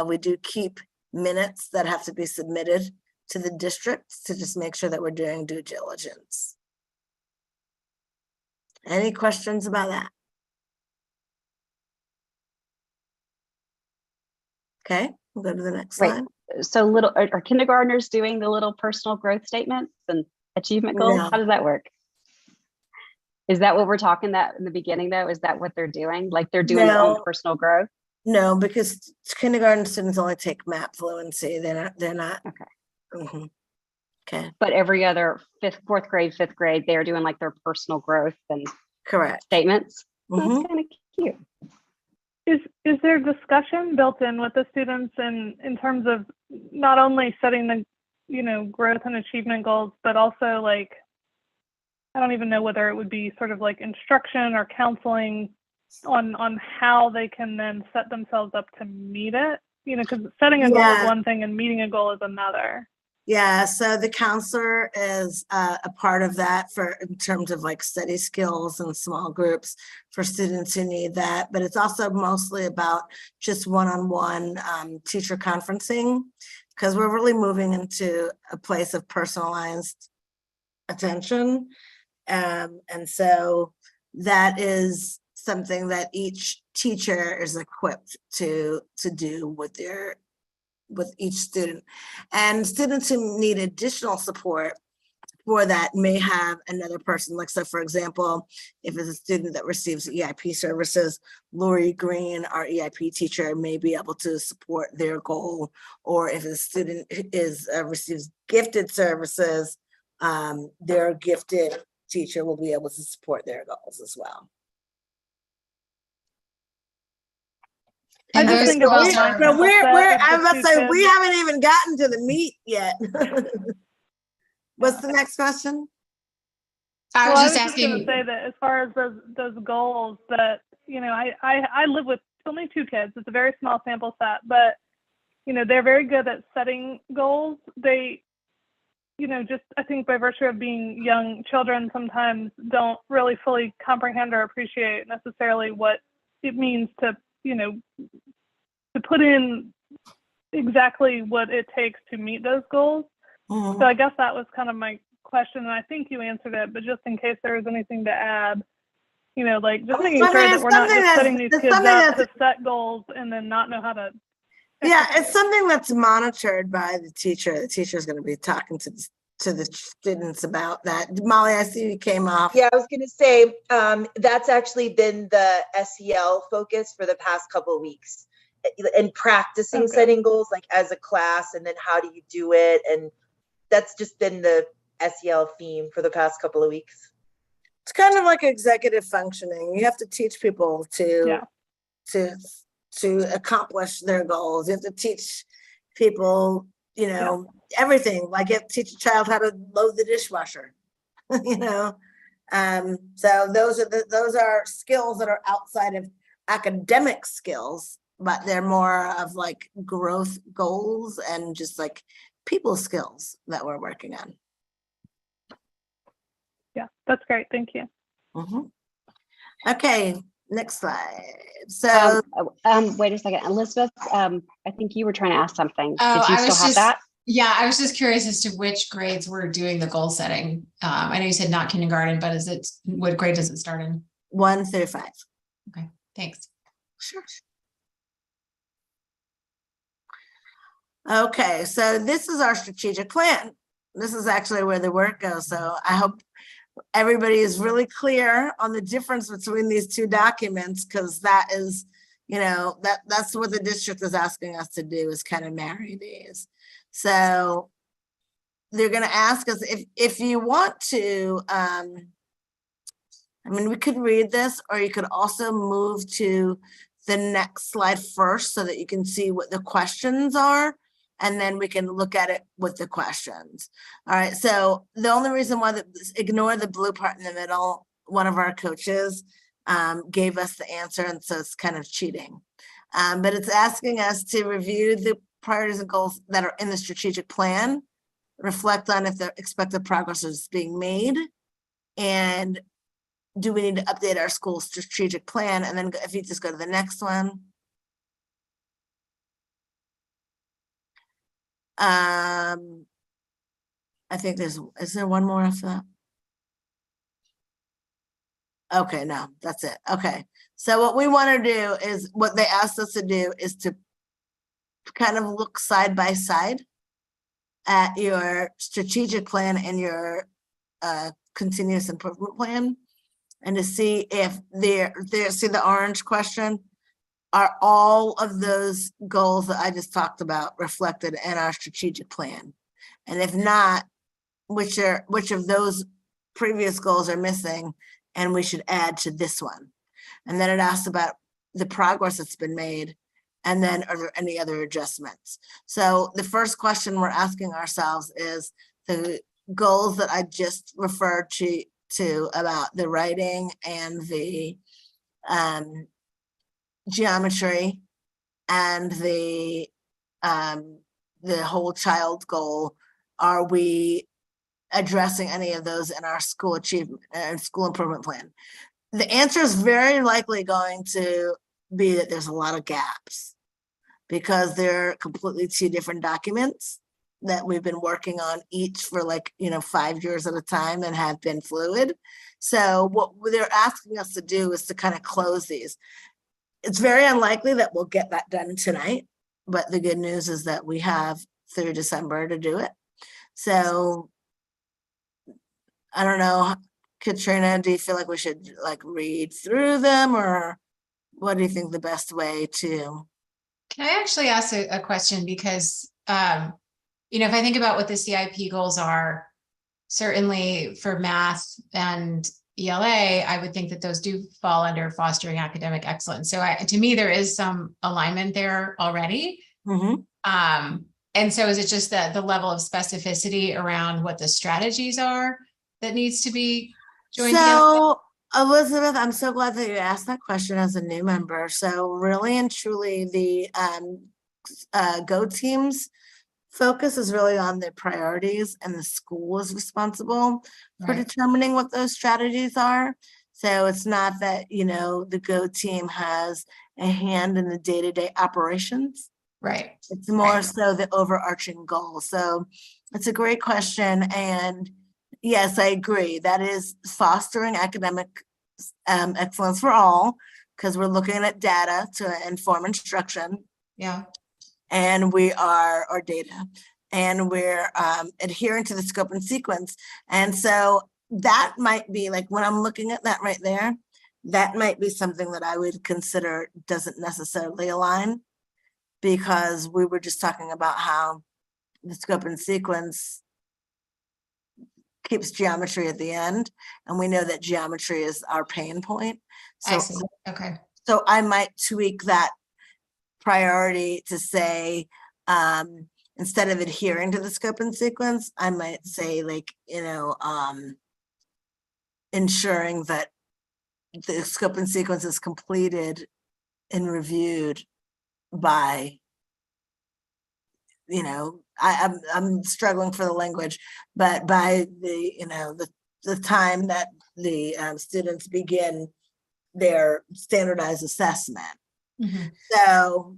We do keep minutes that have to be submitted to the district to just make sure that we're doing due diligence. Any questions about that? Okay, we'll go to the next Right. slide. So are kindergartners doing the little personal growth statements and achievement goals? No. How does that work? Is that what we're talking that in the beginning though? Is that what they're doing? Like they're doing their own No. personal growth? No, because kindergarten students only take MAP fluency. They're not. Okay. Mhm. Okay, But every other fourth grade, fifth grade, they're doing like their personal growth and correct. statements. Mhm. That's kind of cute. Is there discussion built in with the students in terms of not only setting the, you know, growth and achievement goals, but also like, I don't even know whether it would be sort of like instruction or counseling on how they can then set themselves up to meet it, you know, because setting a goal is Yeah. one thing and meeting a goal is another. Yeah, so the counselor is a part of that for in terms of like study skills and small groups for students who need that. But it's also mostly about just one-on-one teacher conferencing, because we're really moving into a place of personalized attention. And so that is something that each teacher is equipped to do with each student. And students who need additional support for that may have another person. Like, so for example, if it's a student that receives EIP services, Lori Green, our EIP teacher, may be able to support their goal. Or if a student is receives gifted services, their gifted teacher will be able to support their goals as well. I And just those think about goals my are- But we're set of I'm the about to say, two we kids. haven't even gotten to the meat yet. What's the next question? I Well, was I just was just gonna asking, say that as far as those goals that, you know, I live with only 2 kids. It's a very small sample set, but, you know, they're very good at setting goals. They, you know, just I think by virtue of being young children, sometimes don't really fully comprehend or appreciate necessarily what it means to, you know, to put in exactly what it takes to meet those goals. Mhm. So I guess that was kind of my question, and I think you answered it, but just in case there was anything to add, you know, like just making I mean, sure that it's we're not something just that's- setting these it's kids something up to that's- set goals and then not know how to. Yeah, execute it's it. something that's monitored by the teacher. The teacher is going to be talking to the students about that. Molly, I see you came off. Yeah, I was gonna say, that's actually been the SEL focus for the past couple of weeks. And practicing Okay. setting goals like as a class, and then how do you do it? And that's just been the SEL theme for the past couple of weeks. It's kind of like executive functioning. You have to teach people Yeah. to accomplish their goals. You have to teach people, you know, everything. Like you have to teach a child how to load the dishwasher, you know. So those are skills that are outside of academic skills, but they're more of like growth goals and just like people skills that we're working on. Yeah, that's great. Thank you. Mhm. Okay, next slide. So Wait a second, Elizabeth, I think you were trying to ask something. Oh, Did you I still was have just- that? yeah, I was just curious as to which grades we're doing the goal setting. I know you said not kindergarten, but what grade does it start in? 1 through 5. Thanks. Sure. Okay, so this is our strategic plan. This is actually where the work goes. So I hope everybody is really clear on the difference between these two documents, because that is, you know, that's what the district is asking us to do, is kind of marry these. So they're going to ask us if you want to, I mean, we could read this, or you could also move to the next slide first so that you can see what the questions are, and then we can look at it with the questions. All right, so the only reason why ignore the blue part in the middle, one of our coaches gave us the answer, and so it's kind of cheating. But it's asking us to review the priorities and goals that are in the strategic plan, reflect on if the expected progress is being made, and do we need to update our school strategic plan? And then if you just go to the next one. I think is there one more after that? Okay, no, that's it. Okay. So what we want to do is, what they asked us to do is to kind of look side by side at your strategic plan and your continuous improvement plan, and to see if see the orange question, are all of those goals that I just talked about reflected in our strategic plan? And if not, which of those previous goals are missing and we should add to this one? And then it asks about the progress that's been made, and then are there any other adjustments? So the first question we're asking ourselves is the goals that I just referred to about the writing and the geometry and the whole child goal, are we addressing any of those in our school achievement and school improvement plan? The answer is very likely going to be that there's a lot of gaps because they're completely two different documents that we've been working on each for 5 years at a time and have been fluid. So what they're asking us to do is to kind of close these. It's very unlikely that we'll get that done tonight, but the good news is that we have through December to do it. So I don't know, Katrina, do you feel like we should read through them, or what do you think the best way to? Can I actually ask a question? Because, if I think about what the CIP goals are, certainly for math and ELA, I would think that those do fall under fostering academic excellence. So to me, there is some alignment there already. And so is it just that the level of specificity around what the strategies are that needs to be joined together? So Elizabeth, I'm so glad that you asked that question as a new member. So really and truly, the Go Teams focus is really on the priorities, and the school is responsible for Right. determining what those strategies are. So it's not that, the Go Team has a hand in the day-to-day operations. Right. It's more Right. so the overarching goal. So it's a great question. And yes, I agree. That is fostering academic excellence for all, because we're looking at data to inform instruction. Yeah. And we are, or data, and we're adhering to the scope and sequence. And so that might be when I'm looking at that right there, that might be something that I would consider doesn't necessarily align, because we were just talking about how the scope and sequence keeps geometry at the end. And we know that geometry is our pain point. I see. Okay. So I might tweak that priority to say, instead of adhering to the scope and sequence, I might say ensuring that the scope and sequence is completed and reviewed by, I'm struggling for the language, but by the time that the students begin their standardized assessment. Mhm. So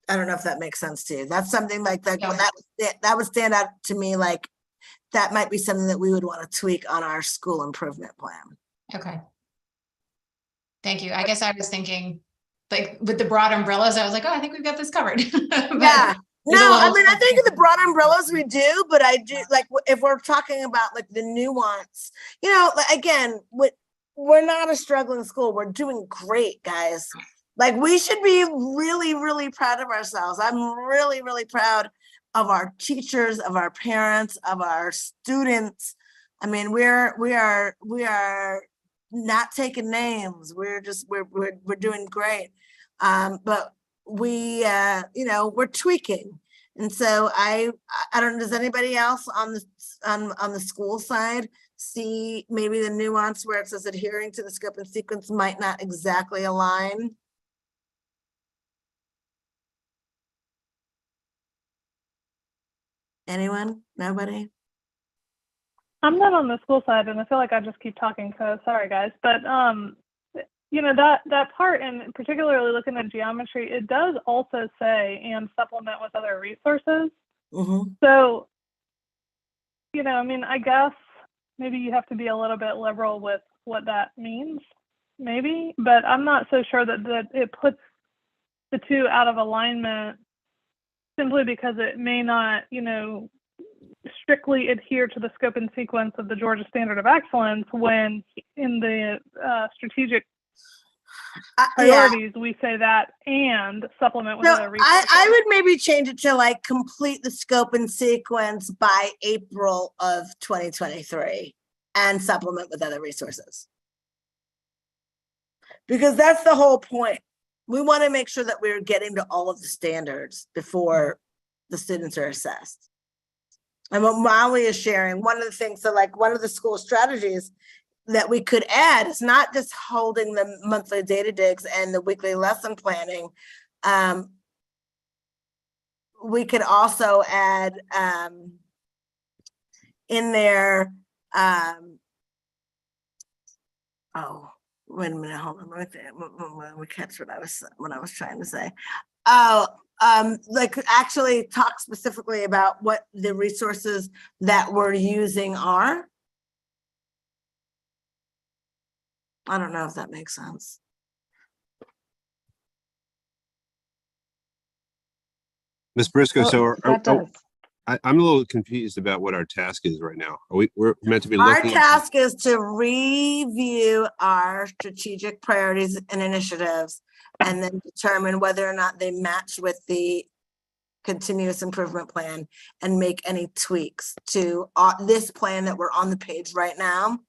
I don't know if that makes sense to you. That's something like that. Yeah. That would stand out to me, that might be something that we would want to tweak on our school improvement plan. Okay. Thank you. I guess I was thinking with the broad umbrellas, I was like, oh, I think we've got this covered. But Yeah. there's a No, I little mean, I think specific- the broad umbrellas we do, but I do if we're talking about the nuance, again, we're not a struggling school. We're doing great, guys. We should be really, really proud of ourselves. I'm really, really proud of our teachers, of our parents, of our students. I mean, we are not taking names. We're doing great. But we're tweaking. And so I don't know, does anybody else on the school side see maybe the nuance where it says adhering to the scope and sequence might not exactly align? Anyone? Nobody? I'm not on the school side, and I feel like I just keep talking, so sorry guys. But that part, and particularly looking at geometry, it does also say and supplement with other resources. So, I guess maybe you have to be a little bit liberal with what that means, maybe, but I'm not so sure that it puts the two out of alignment simply because it may not, strictly adhere to the scope and sequence of the Georgia Standard of Excellence when in the strategic priorities we say that and supplement with other resources. I would maybe change it to complete the scope and sequence by April of 2023 and supplement with other resources. Because that's the whole point. We want to make sure that we're getting to all of the standards before the students are assessed. And what Molly is sharing, one of the things, so one of the school strategies that we could add is not just holding the monthly data digs and the weekly lesson planning. We could also add in there, oh, wait a minute, hold on, let me catch what I was trying to say. Oh, like actually talk specifically about what the resources that we're using are. I don't know if that makes sense. Ms. Briscoe, Well, so that does. I'm a little confused about what our task is right now. We're meant to be Our looking. task is to review our strategic priorities and initiatives and then determine whether or not they match with the continuous improvement plan and make any tweaks to this plan that we're on the page right now.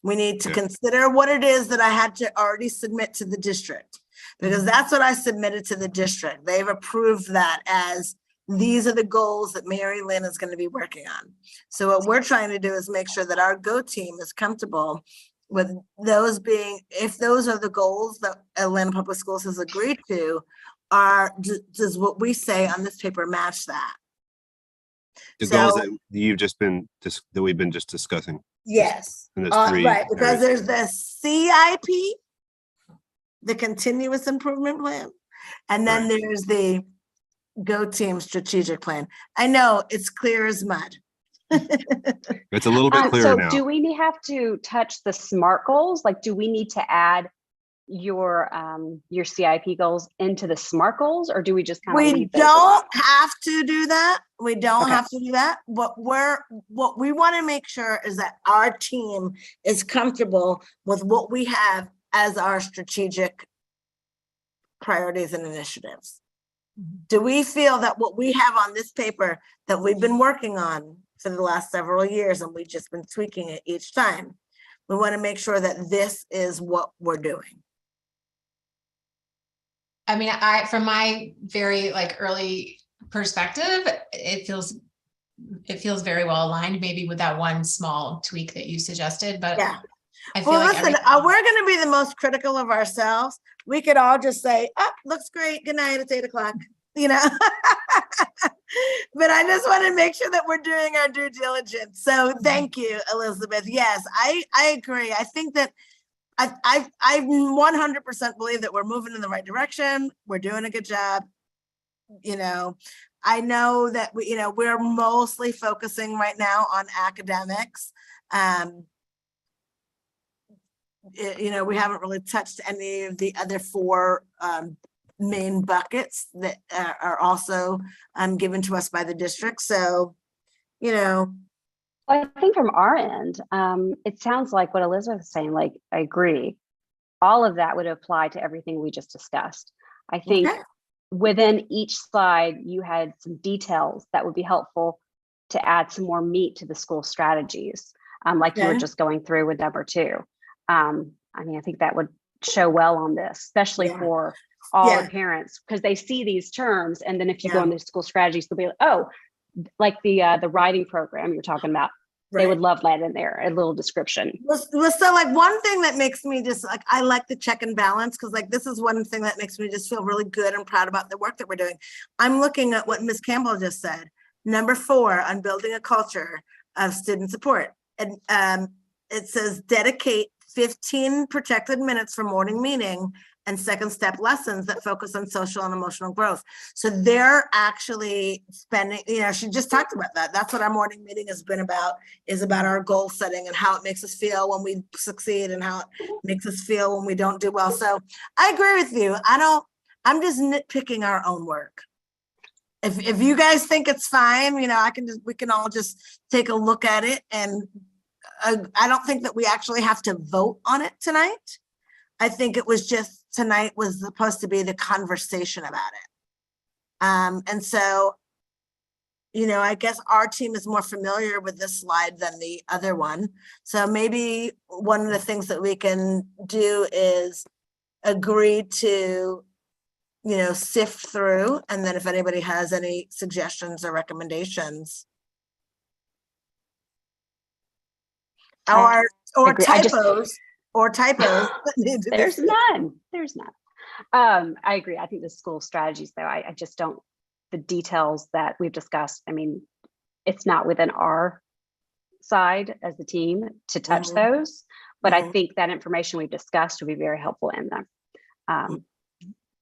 We need to Yeah. consider what it is that I had to already submit to the district, because that's what I submitted to the district. They've approved that as these are the goals that Mary Lynn is going to be working on. So what we're trying to do is make sure that our Go team is comfortable with those being, if those are the goals that Atlanta Public Schools has agreed to, does what we say on this paper match that? The So- goals that you've just been, that we've been just discussing. Yes, And there's three right, because areas. there's the CIP, the continuous improvement plan, and then there's the Go Team strategic plan. I know it's clear as mud. It's a little bit clearer So now. do we have to touch the SMART goals? Like, do we need to add your CIP goals into the SMART goals, or do we just kind of We leave those don't alone? have to do that. We don't Okay. have to do that. What we want to make sure is that our team is comfortable with what we have as our strategic priorities and initiatives. Do we feel that what we have on this paper that we've been working on for the last several years, and we've just been tweaking it each time, we want to make sure that this is what we're doing? I mean, from my very like early perspective, it feels very well aligned, maybe with that one small tweak that you suggested, but Yeah. I feel Well, like listen, we're going to be the most critical of ourselves. We could all just say, "Oh, looks great. Good night. It's 8:00." You know. But I just want to make sure that we're doing our due diligence. So thank you, Elizabeth. Yes, I agree. I think that I 100% believe that we're moving in the right direction. We're doing a good job. You know, I know that we're mostly focusing right now on academics. We haven't really touched any of the other four main buckets that are also given to us by the district. So, I think from our end, it sounds like what Elizabeth is saying, like, I agree. All of that would apply to everything we just discussed. I think Okay. within each slide, you had some details that would be helpful to add some more meat to the school strategies, like you were Okay. just going through with number 2. I mean, I think that would show well on this, especially Yeah. for all Yeah. the parents, because they see these terms, and then if you go Yeah. into school strategies, they'll be like, oh, like the writing program you're talking about. They would love that in there, a little description. So like one thing that makes me just like, I like the check and balance, because like this is one thing that makes me just feel really good and proud about the work that we're doing. I'm looking at what Ms. Campbell just said. Number 4 on building a culture of student support. And it says dedicate 15 protected minutes for morning meeting and second step lessons that focus on social and emotional growth. So they're actually spending, she just talked about that. That's what our morning meeting has been about, is about our goal setting and how it makes us feel when we succeed and how it makes us feel when we don't do well. So I agree with you. I'm just nitpicking our own work. If you guys think it's fine, we can all just take a look at it. And I don't think that we actually have to vote on it tonight. I think it was just, tonight was supposed to be the conversation about it. And so, I guess our team is more familiar with this slide than the other one. So maybe one of the things that we can do is agree to, sift through, and then if anybody has any suggestions or recommendations. Or agree. I just- typos. that need to be There's fixed. none. There's none. I agree. I think the school strategies, though, I just don't, the details that we've discussed, I mean, it's not within our side as the team to touch Mhm. those. But I Mhm. think that information we've discussed will be very helpful in them.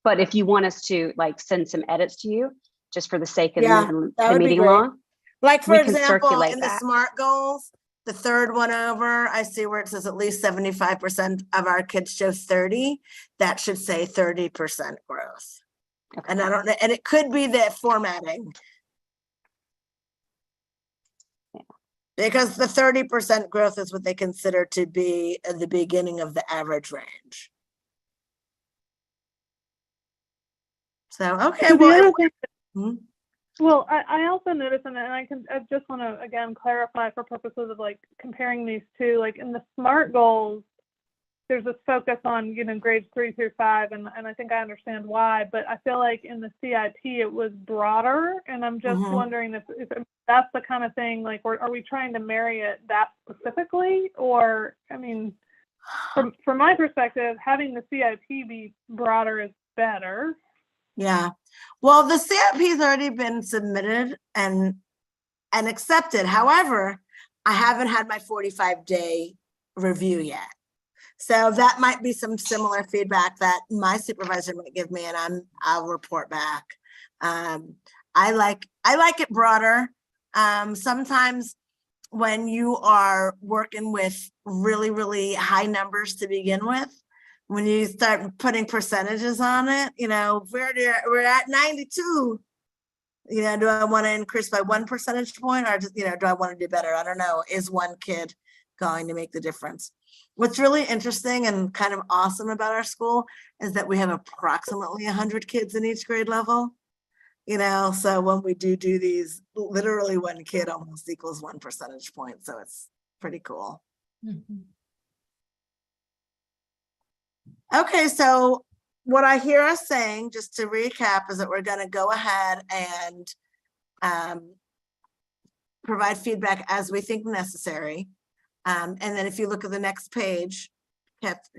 But if you want us to like send some edits to you, just for the sake of Yeah, moving that the would be meeting great. along, Like, for we can example, circulate in the that. SMART goals, the third one over, I see where it says at least 75% of our kids show 30. That should say 30% growth. Okay. And I don't know, and it could be that formatting. Because the 30% growth is what they consider to be at the beginning of the average range. So, okay, So the well, other thing, Hmm? well, I also noticed, and I just want to again clarify for purposes of like comparing these two, like in the SMART goals, there's this focus on, grades 3 through 5, and I think I understand why, but I feel like in the CIP it was broader, and I'm just Mhm. wondering if that's the kind of thing, like, are we trying to marry it that specifically, or, I mean, from my perspective, having the CIP be broader is better. Yeah, well, the CIP has already been submitted and accepted. However, I haven't had my 45-day review yet. So that might be some similar feedback that my supervisor might give me, and I'll report back. I like it broader. Sometimes when you are working with really, really high numbers to begin with, when you start putting percentages on it, we're at 92. Do I want to increase by 1 percentage point, or just, do I want to do better? I don't know. Is one kid going to make the difference? What's really interesting and kind of awesome about our school is that we have approximately 100 kids in each grade level. So when we do these, literally one kid almost equals 1 percentage point. So it's pretty cool. Mhm. Okay, so what I hear us saying, just to recap, is that we're going to go ahead and provide feedback as we think necessary. And then if you look at the next page,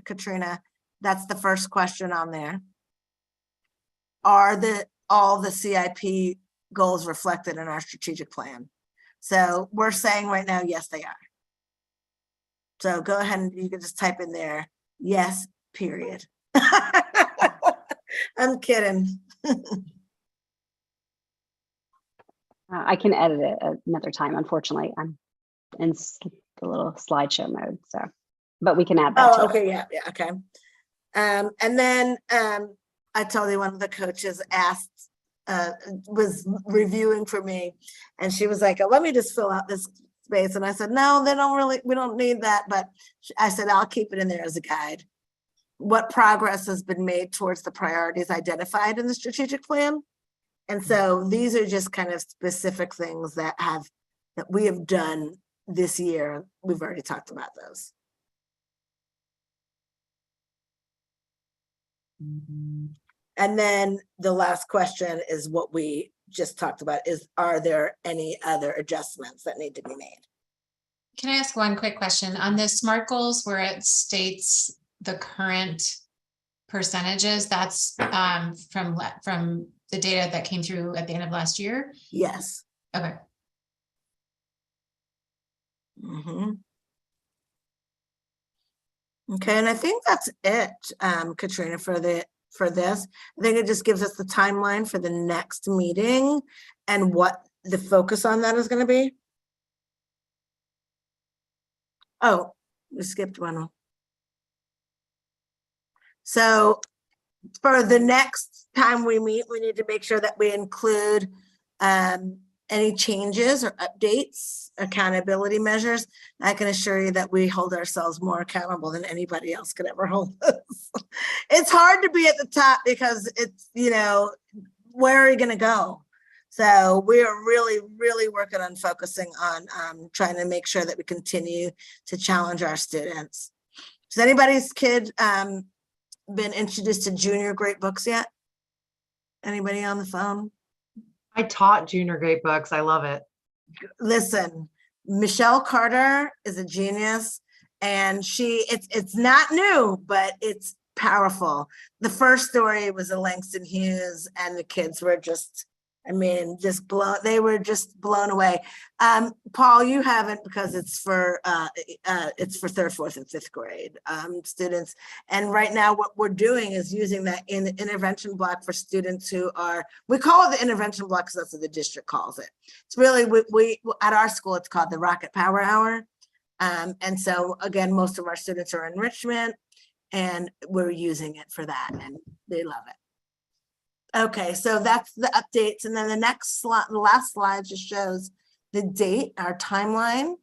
Katrina, that's the first question on there. Are all the CIP goals reflected in our strategic plan? So we're saying right now, yes, they are. So go ahead and you can just type in there, yes, period. I'm kidding. I can edit it another time. Unfortunately, I'm in the little slideshow mode. So, but we can add that. Oh, to it. okay, yeah, okay. And then I told you one of the coaches was reviewing for me, and she was like, let me just fill out this space. And I said, no, we don't need that. But I said, I'll keep it in there as a guide. What progress has been made towards the priorities identified in the strategic plan? And so these are just kind of specific things that we have done this year. We've already talked about those. And then the last question is what we just talked about is, are there any other adjustments that need to be made? Can I ask one quick question on the SMART goals where it states the current percentages? That's from the data that came through at the end of last year? Yes. Okay. Okay, and I think that's it, Katrina, for this. I think it just gives us the timeline for the next meeting and what the focus on that is going to be. Oh, we skipped one. So for the next time we meet, we need to make sure that we include any changes or updates, accountability measures. I can assure you that we hold ourselves more accountable than anybody else could ever hold us. It's hard to be at the top because it's, where are you going to go? So we're really, really working on focusing on trying to make sure that we continue to challenge our students. Has anybody's kid been introduced to junior great books yet? Anybody on the phone? I taught junior grade books. I love it. Listen, Michelle Carter is a genius, and it's not new, but it's powerful. The first story was a Langston Hughes, and the kids were just I mean, they were just blown away. Paul, you haven't because it's for third, fourth, and fifth grade students. And right now what we're doing is using that in the intervention block for students who are, we call it the intervention block because that's what the district calls it. It's really, we at our school, it's called the Rocket Power Hour. And so again, most of our students are in Richmond and we're using it for that and they love it. Okay, so that's the updates. And then the next slide, the last slide just shows the date, our timeline.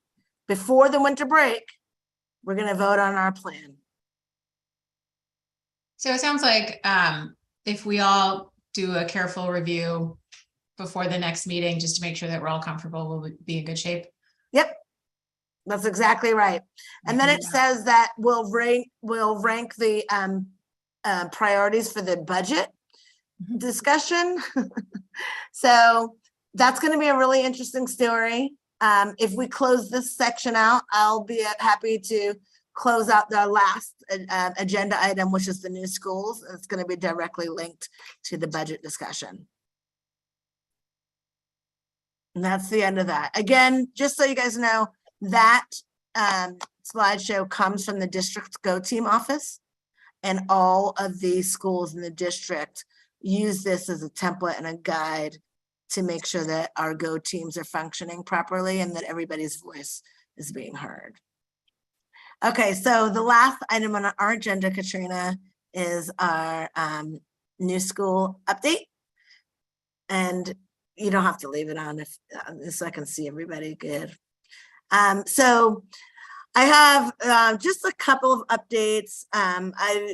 Before the winter break, we're gonna vote on our plan. So it sounds like if we all do a careful review before the next meeting, just to make sure that we're all comfortable, we'll be in good shape. Yep, that's exactly right. And then it says that we'll rank the priorities for the budget discussion. So that's going to be a really interesting story. If we close this section out, I'll be happy to close out the last agenda item, which is the new schools. It's going to be directly linked to the budget discussion. And that's the end of that. Again, just so you guys know, that slideshow comes from the district's Go Team office, and all of the schools in the district use this as a template and a guide to make sure that our Go teams are functioning properly and that everybody's voice is being heard. Okay, so the last item on our agenda, Katrina, is our new school update. And you don't have to leave it on if so I can see everybody good. So I have just a couple of updates.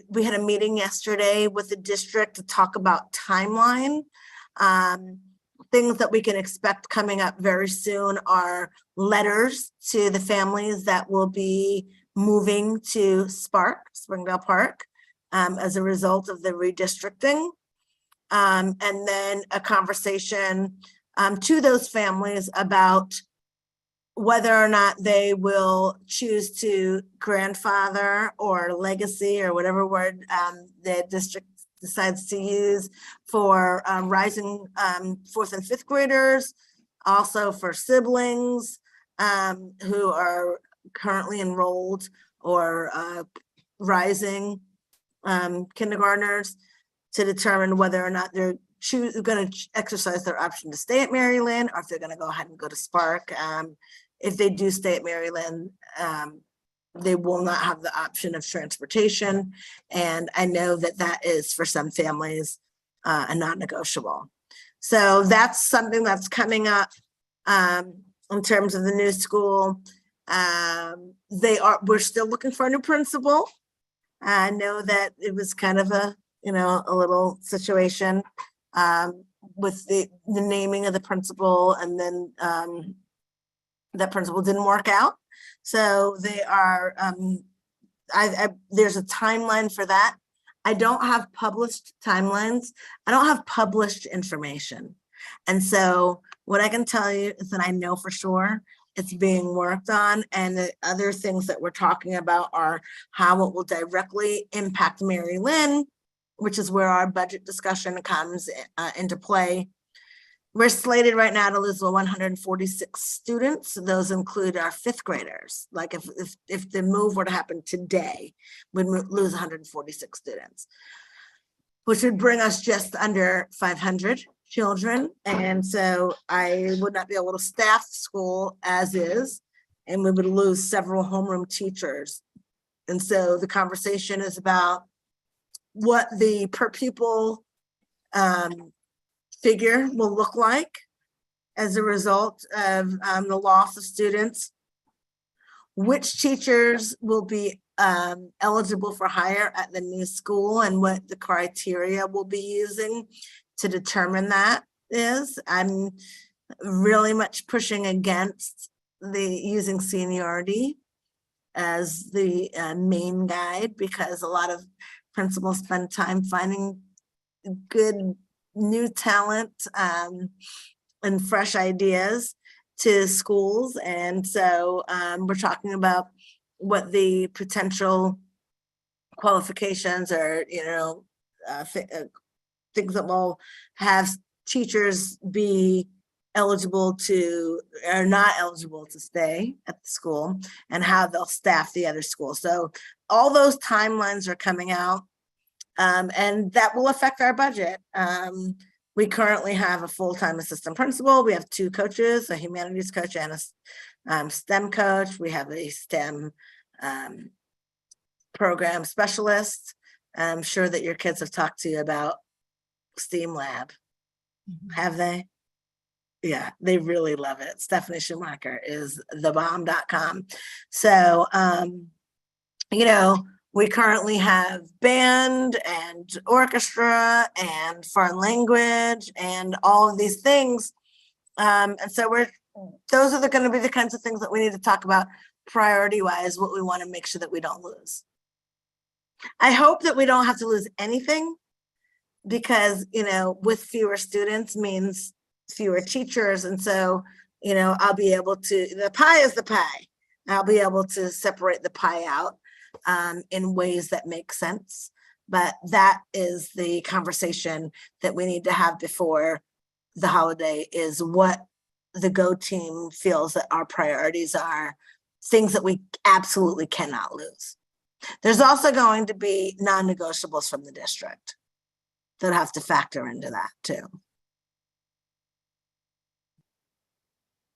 We had a meeting yesterday with the district to talk about timeline. Things that we can expect coming up very soon are letters to the families that will be moving to Springdale Park, as a result of the redistricting. And then a conversation to those families about whether or not they will choose to grandfather or legacy or whatever word the district decides to use for rising fourth and fifth graders, also for siblings who are currently enrolled or rising kindergartners, to determine whether or not they're going to exercise their option to stay at Maryland or if they're going to go ahead and go to Spark. If they do stay at Maryland, they will not have the option of transportation. And I know that that is for some families a non-negotiable. So that's something that's coming up in terms of the new school. We're still looking for a new principal. I know that it was kind of a little situation with the naming of the principal, and then that principal didn't work out. So they are, there's a timeline for that. I don't have published timelines. I don't have published information. And so what I can tell you is that I know for sure it's being worked on, and the other things that we're talking about are how it will directly impact Mary Lynn, which is where our budget discussion comes into play. We're slated right now to lose 146 students. Those include our fifth graders. Like if the move were to happen today, we'd lose 146 students, which would bring us just under 500 children. And so I would not be able to staff school as is, and we would lose several homeroom teachers. And so the conversation is about what the per pupil figure will look like as a result of the loss of students, which teachers will be eligible for hire at the new school, and what the criteria we'll be using to determine that is. I'm really much pushing against using seniority as the main guide, because a lot of principals spend time finding good new talent and fresh ideas to schools. And so we're talking about what the potential qualifications or, things that will have teachers be eligible to, or not eligible to stay at the school, and how they'll staff the other schools. So all those timelines are coming out, and that will affect our budget. We currently have a full-time assistant principal. We have 2 coaches, a humanities coach and a STEM coach. We have a STEM program specialist. I'm sure that your kids have talked to you about STEAM Lab. Have they? Yeah, they really love it. Stephanie Schumacher is thebomb.com. So, you know, we currently have band and orchestra and foreign language and all of these things. And so those are going to be the kinds of things that we need to talk about priority wise, what we want to make sure that we don't lose. I hope that we don't have to lose anything, because, you know, with fewer students means fewer teachers. And so, you know, I'll be able to, the pie is the pie. I'll be able to separate the pie out in ways that make sense. But that is the conversation that we need to have before the holiday, is what the Go team feels that our priorities are, things that we absolutely cannot lose. There's also going to be non-negotiables from the district that have to factor into that too.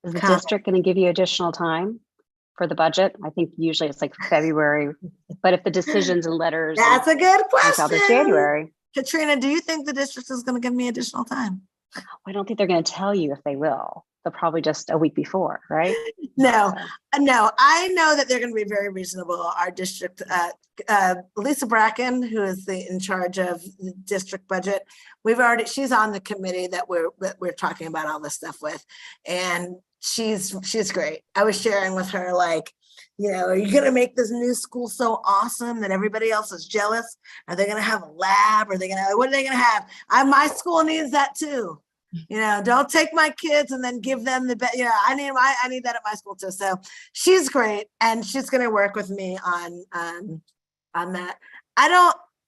Is the district going to give you additional time for the budget? I think usually it's like February, but if the decisions and letters. That's a good Out this question. January. Katrina, do you think the district is going to give me additional time? I don't think they're going to tell you if they will. They'll probably just a week before, right? No, no, I know that they're going to be very reasonable. Our district, Lisa Bracken, who is in charge of the district budget, she's on the committee that we're talking about all this stuff with, and she's great. I was sharing with her, like, you know, are you going to make this new school so awesome that everybody else is jealous? Are they going to have a lab? What are they going to have? My school needs that too. You know, don't take my kids and then give them the best. Yeah, I need that at my school too. So she's great, and she's going to work with me on that.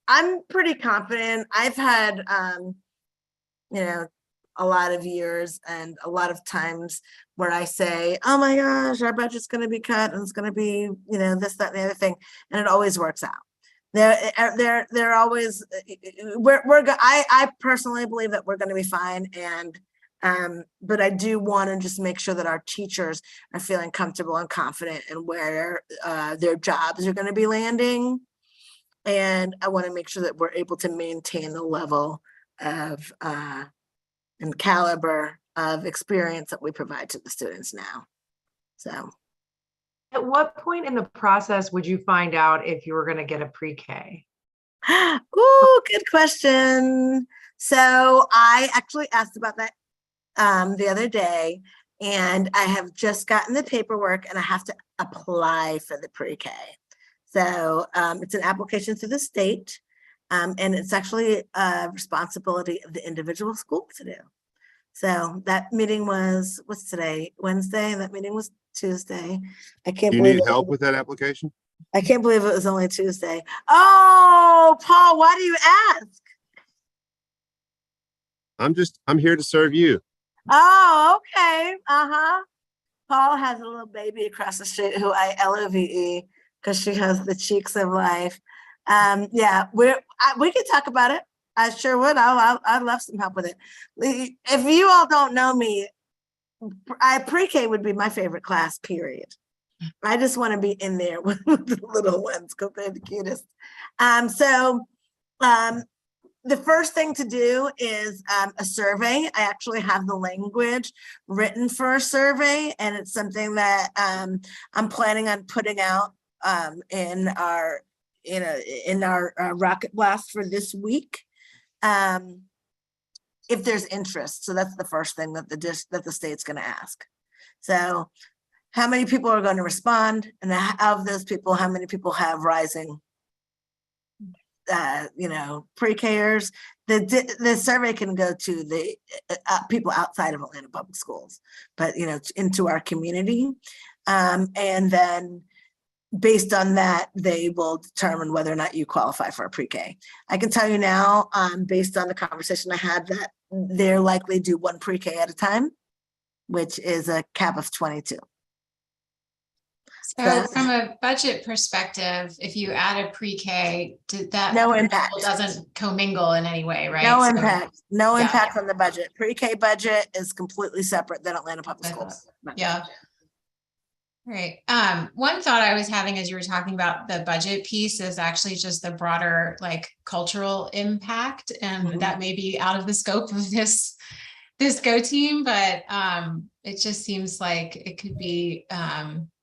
I'm pretty confident. I've had, you know, a lot of years and a lot of times where I say, oh my gosh, our budget's going to be cut and it's going to be, you know, this, that, and the other thing. And it always works out. They're always, I personally believe that we're going to be fine. And, but I do want to just make sure that our teachers are feeling comfortable and confident in where their jobs are going to be landing. And I want to make sure that we're able to maintain the level of and caliber of experience that we provide to the students now. So. At what point in the process would you find out if you were going to get a pre-K? Ooh, good question. So I actually asked about that the other day, and I have just gotten the paperwork and I have to apply for the pre-K. So it's an application through the state, and it's actually a responsibility of the individual school to do. So that meeting was, what's today? Wednesday, and that meeting was Tuesday. I can't Do you believe need help with that application? I can't believe it was only Tuesday. Oh, Paul, why do you ask? I'm here to serve you. Oh, okay. Paul has a little baby across the street who I LOVE because she has the cheeks of life. Yeah, we could talk about it. I sure would. I'd love some help with it. If you all don't know me, pre-K would be my favorite class, period. I just want to be in there with the little ones because they're the cutest. The first thing to do is a survey. I actually have the language written for a survey, and it's something that I'm planning on putting out in our Rocket Blast for this week. If there's interest. So that's the first thing that the state's going to ask. So how many people are going to respond? And of those people, how many people have rising, pre-Kers? The survey can go to the people outside of Atlanta Public Schools, but, you know, into our community. And then based on that, they will determine whether or not you qualify for a pre-K. I can tell you now, based on the conversation I had they're likely do one pre-K at a time, which is a cap of 22. So from a budget perspective, if you add a pre-K, did that No impact. doesn't commingle in any way, right? No So impact, no yeah. impact on the budget. Pre-K budget is completely separate than Atlanta Public I thought- Schools. Yeah. Right. One thought I was having as you were talking about the budget piece is actually just the broader like cultural impact, and Mhm. that may be out of the scope of this Go Team, but it just seems like it could be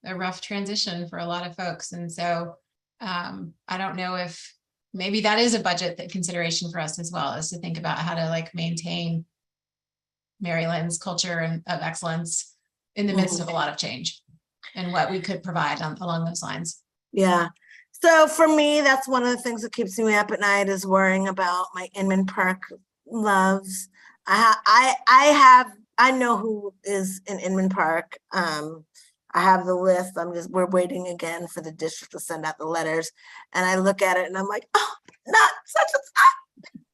a rough transition for a lot of folks. And so I don't know if maybe that is a budget consideration for us as well, is to think about how to like maintain Maryland's culture of excellence in the midst of a lot of change, and what we could provide along those lines. Yeah. So for me, that's one of the things that keeps me up at night, is worrying about my Inman Park loves. I know who is in Inman Park. I have the list. We're waiting again for the district to send out the letters. And I look at it and I'm like, oh, not such a time.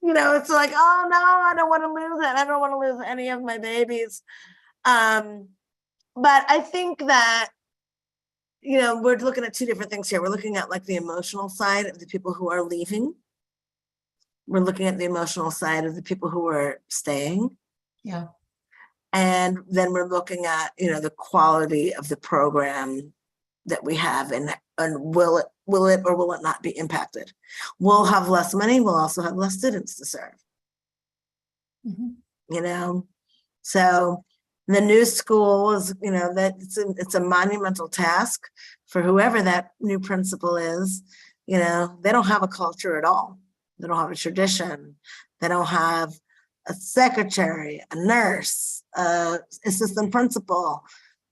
You know, it's like, oh no, I don't want to lose it. I don't want to lose any of my babies. But I think that, you know, we're looking at two different things here. We're looking at like the emotional side of the people who are leaving. We're looking at the emotional side of the people who are staying. Yeah. And then we're looking at, you know, the quality of the program that we have, and will it or will it not be impacted? We'll have less money. We'll also have less students to serve. Mhm. You know, so the new school is, you know, that it's a monumental task for whoever that new principal is. You know, they don't have a culture at all. They don't have a tradition. They don't have a secretary, a nurse, assistant principal,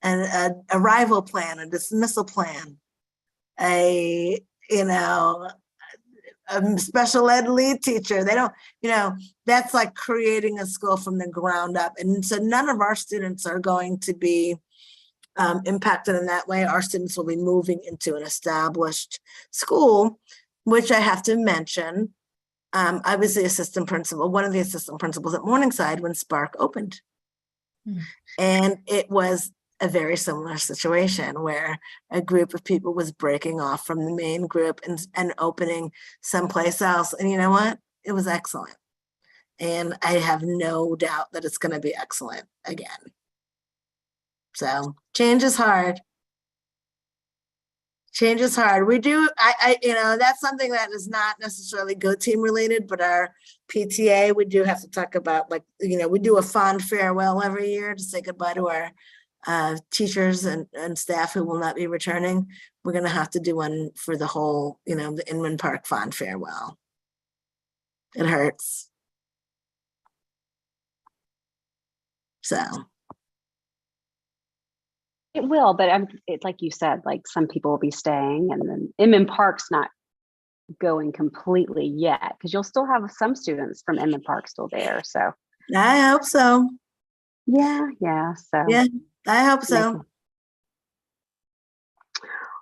and a arrival plan, a dismissal plan, a special ed lead teacher. They don't, you know, that's like creating a school from the ground up. And so none of our students are going to be impacted in that way. Our students will be moving into an established school, which I have to mention. I was the assistant principal, one of the assistant principals at Morningside when Spark opened. And it was a very similar situation where a group of people was breaking off from the main group and opening someplace else. And you know what? It was excellent. And I have no doubt that it's going to be excellent again. So change is hard. Change is hard. We do, you know, that's something that is not necessarily Go Team related, but our PTA, we do have to talk about, like, you know, we do a fond farewell every year to say goodbye to our teachers and staff who will not be returning. We're going to have to do one for the whole, you know, the Inman Park fond farewell. It hurts. So. It will, but it's like you said, like some people will be staying, and then Inman Park's not going completely yet, because you'll still have some students from Inman Park still there. So I hope so. yeah. So Yeah, I hope so.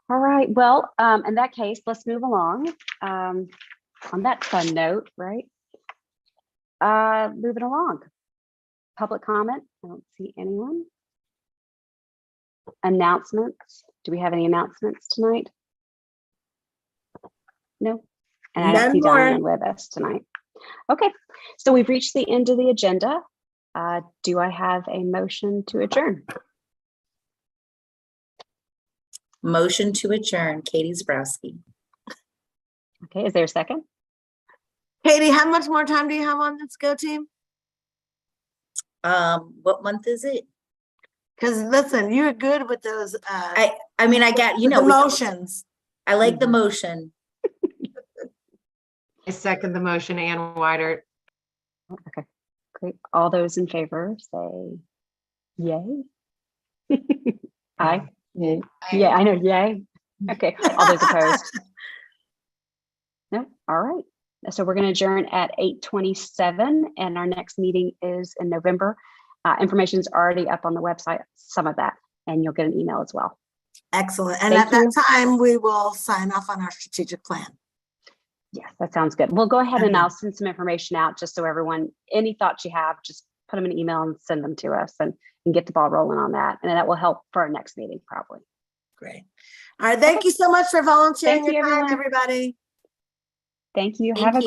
All right. Well, in that case, let's move along. On that fun note, right? Moving along. Public comment. I don't see anyone. Announcements. Do we have any announcements tonight? No. And I don't see Diane with us tonight. Okay. So we've reached the end of the agenda. Do I have a motion to adjourn? Motion to adjourn, Katie Zabrowski. Okay. Is there a second? Katie, how much more time do you have on this Go Team? What month is it? Because listen, you're good with those. I mean, I got, you know, emotions. I like the motion. I second the motion, Ann Weidert. Okay, great. All those in favor say yay. Aye. Yay. Yeah, I know, yay. Okay, all those opposed? No, all right. So we're going to adjourn at 8:27, and our next meeting is in November. Information is already up on the website, some of that, and you'll get an email as well. Excellent. And Thank at that you. time, we will sign off on our strategic plan. Yes, that sounds good. We'll go ahead and Okay. I'll send some information out just so everyone, any thoughts you have, just put them in an email and send them to us and get the ball rolling on that. And that will help for our next meeting probably. Great. All right. Thank you so much for volunteering Thank you, your time, everyone. everybody. Thank you. Thank Have a you. good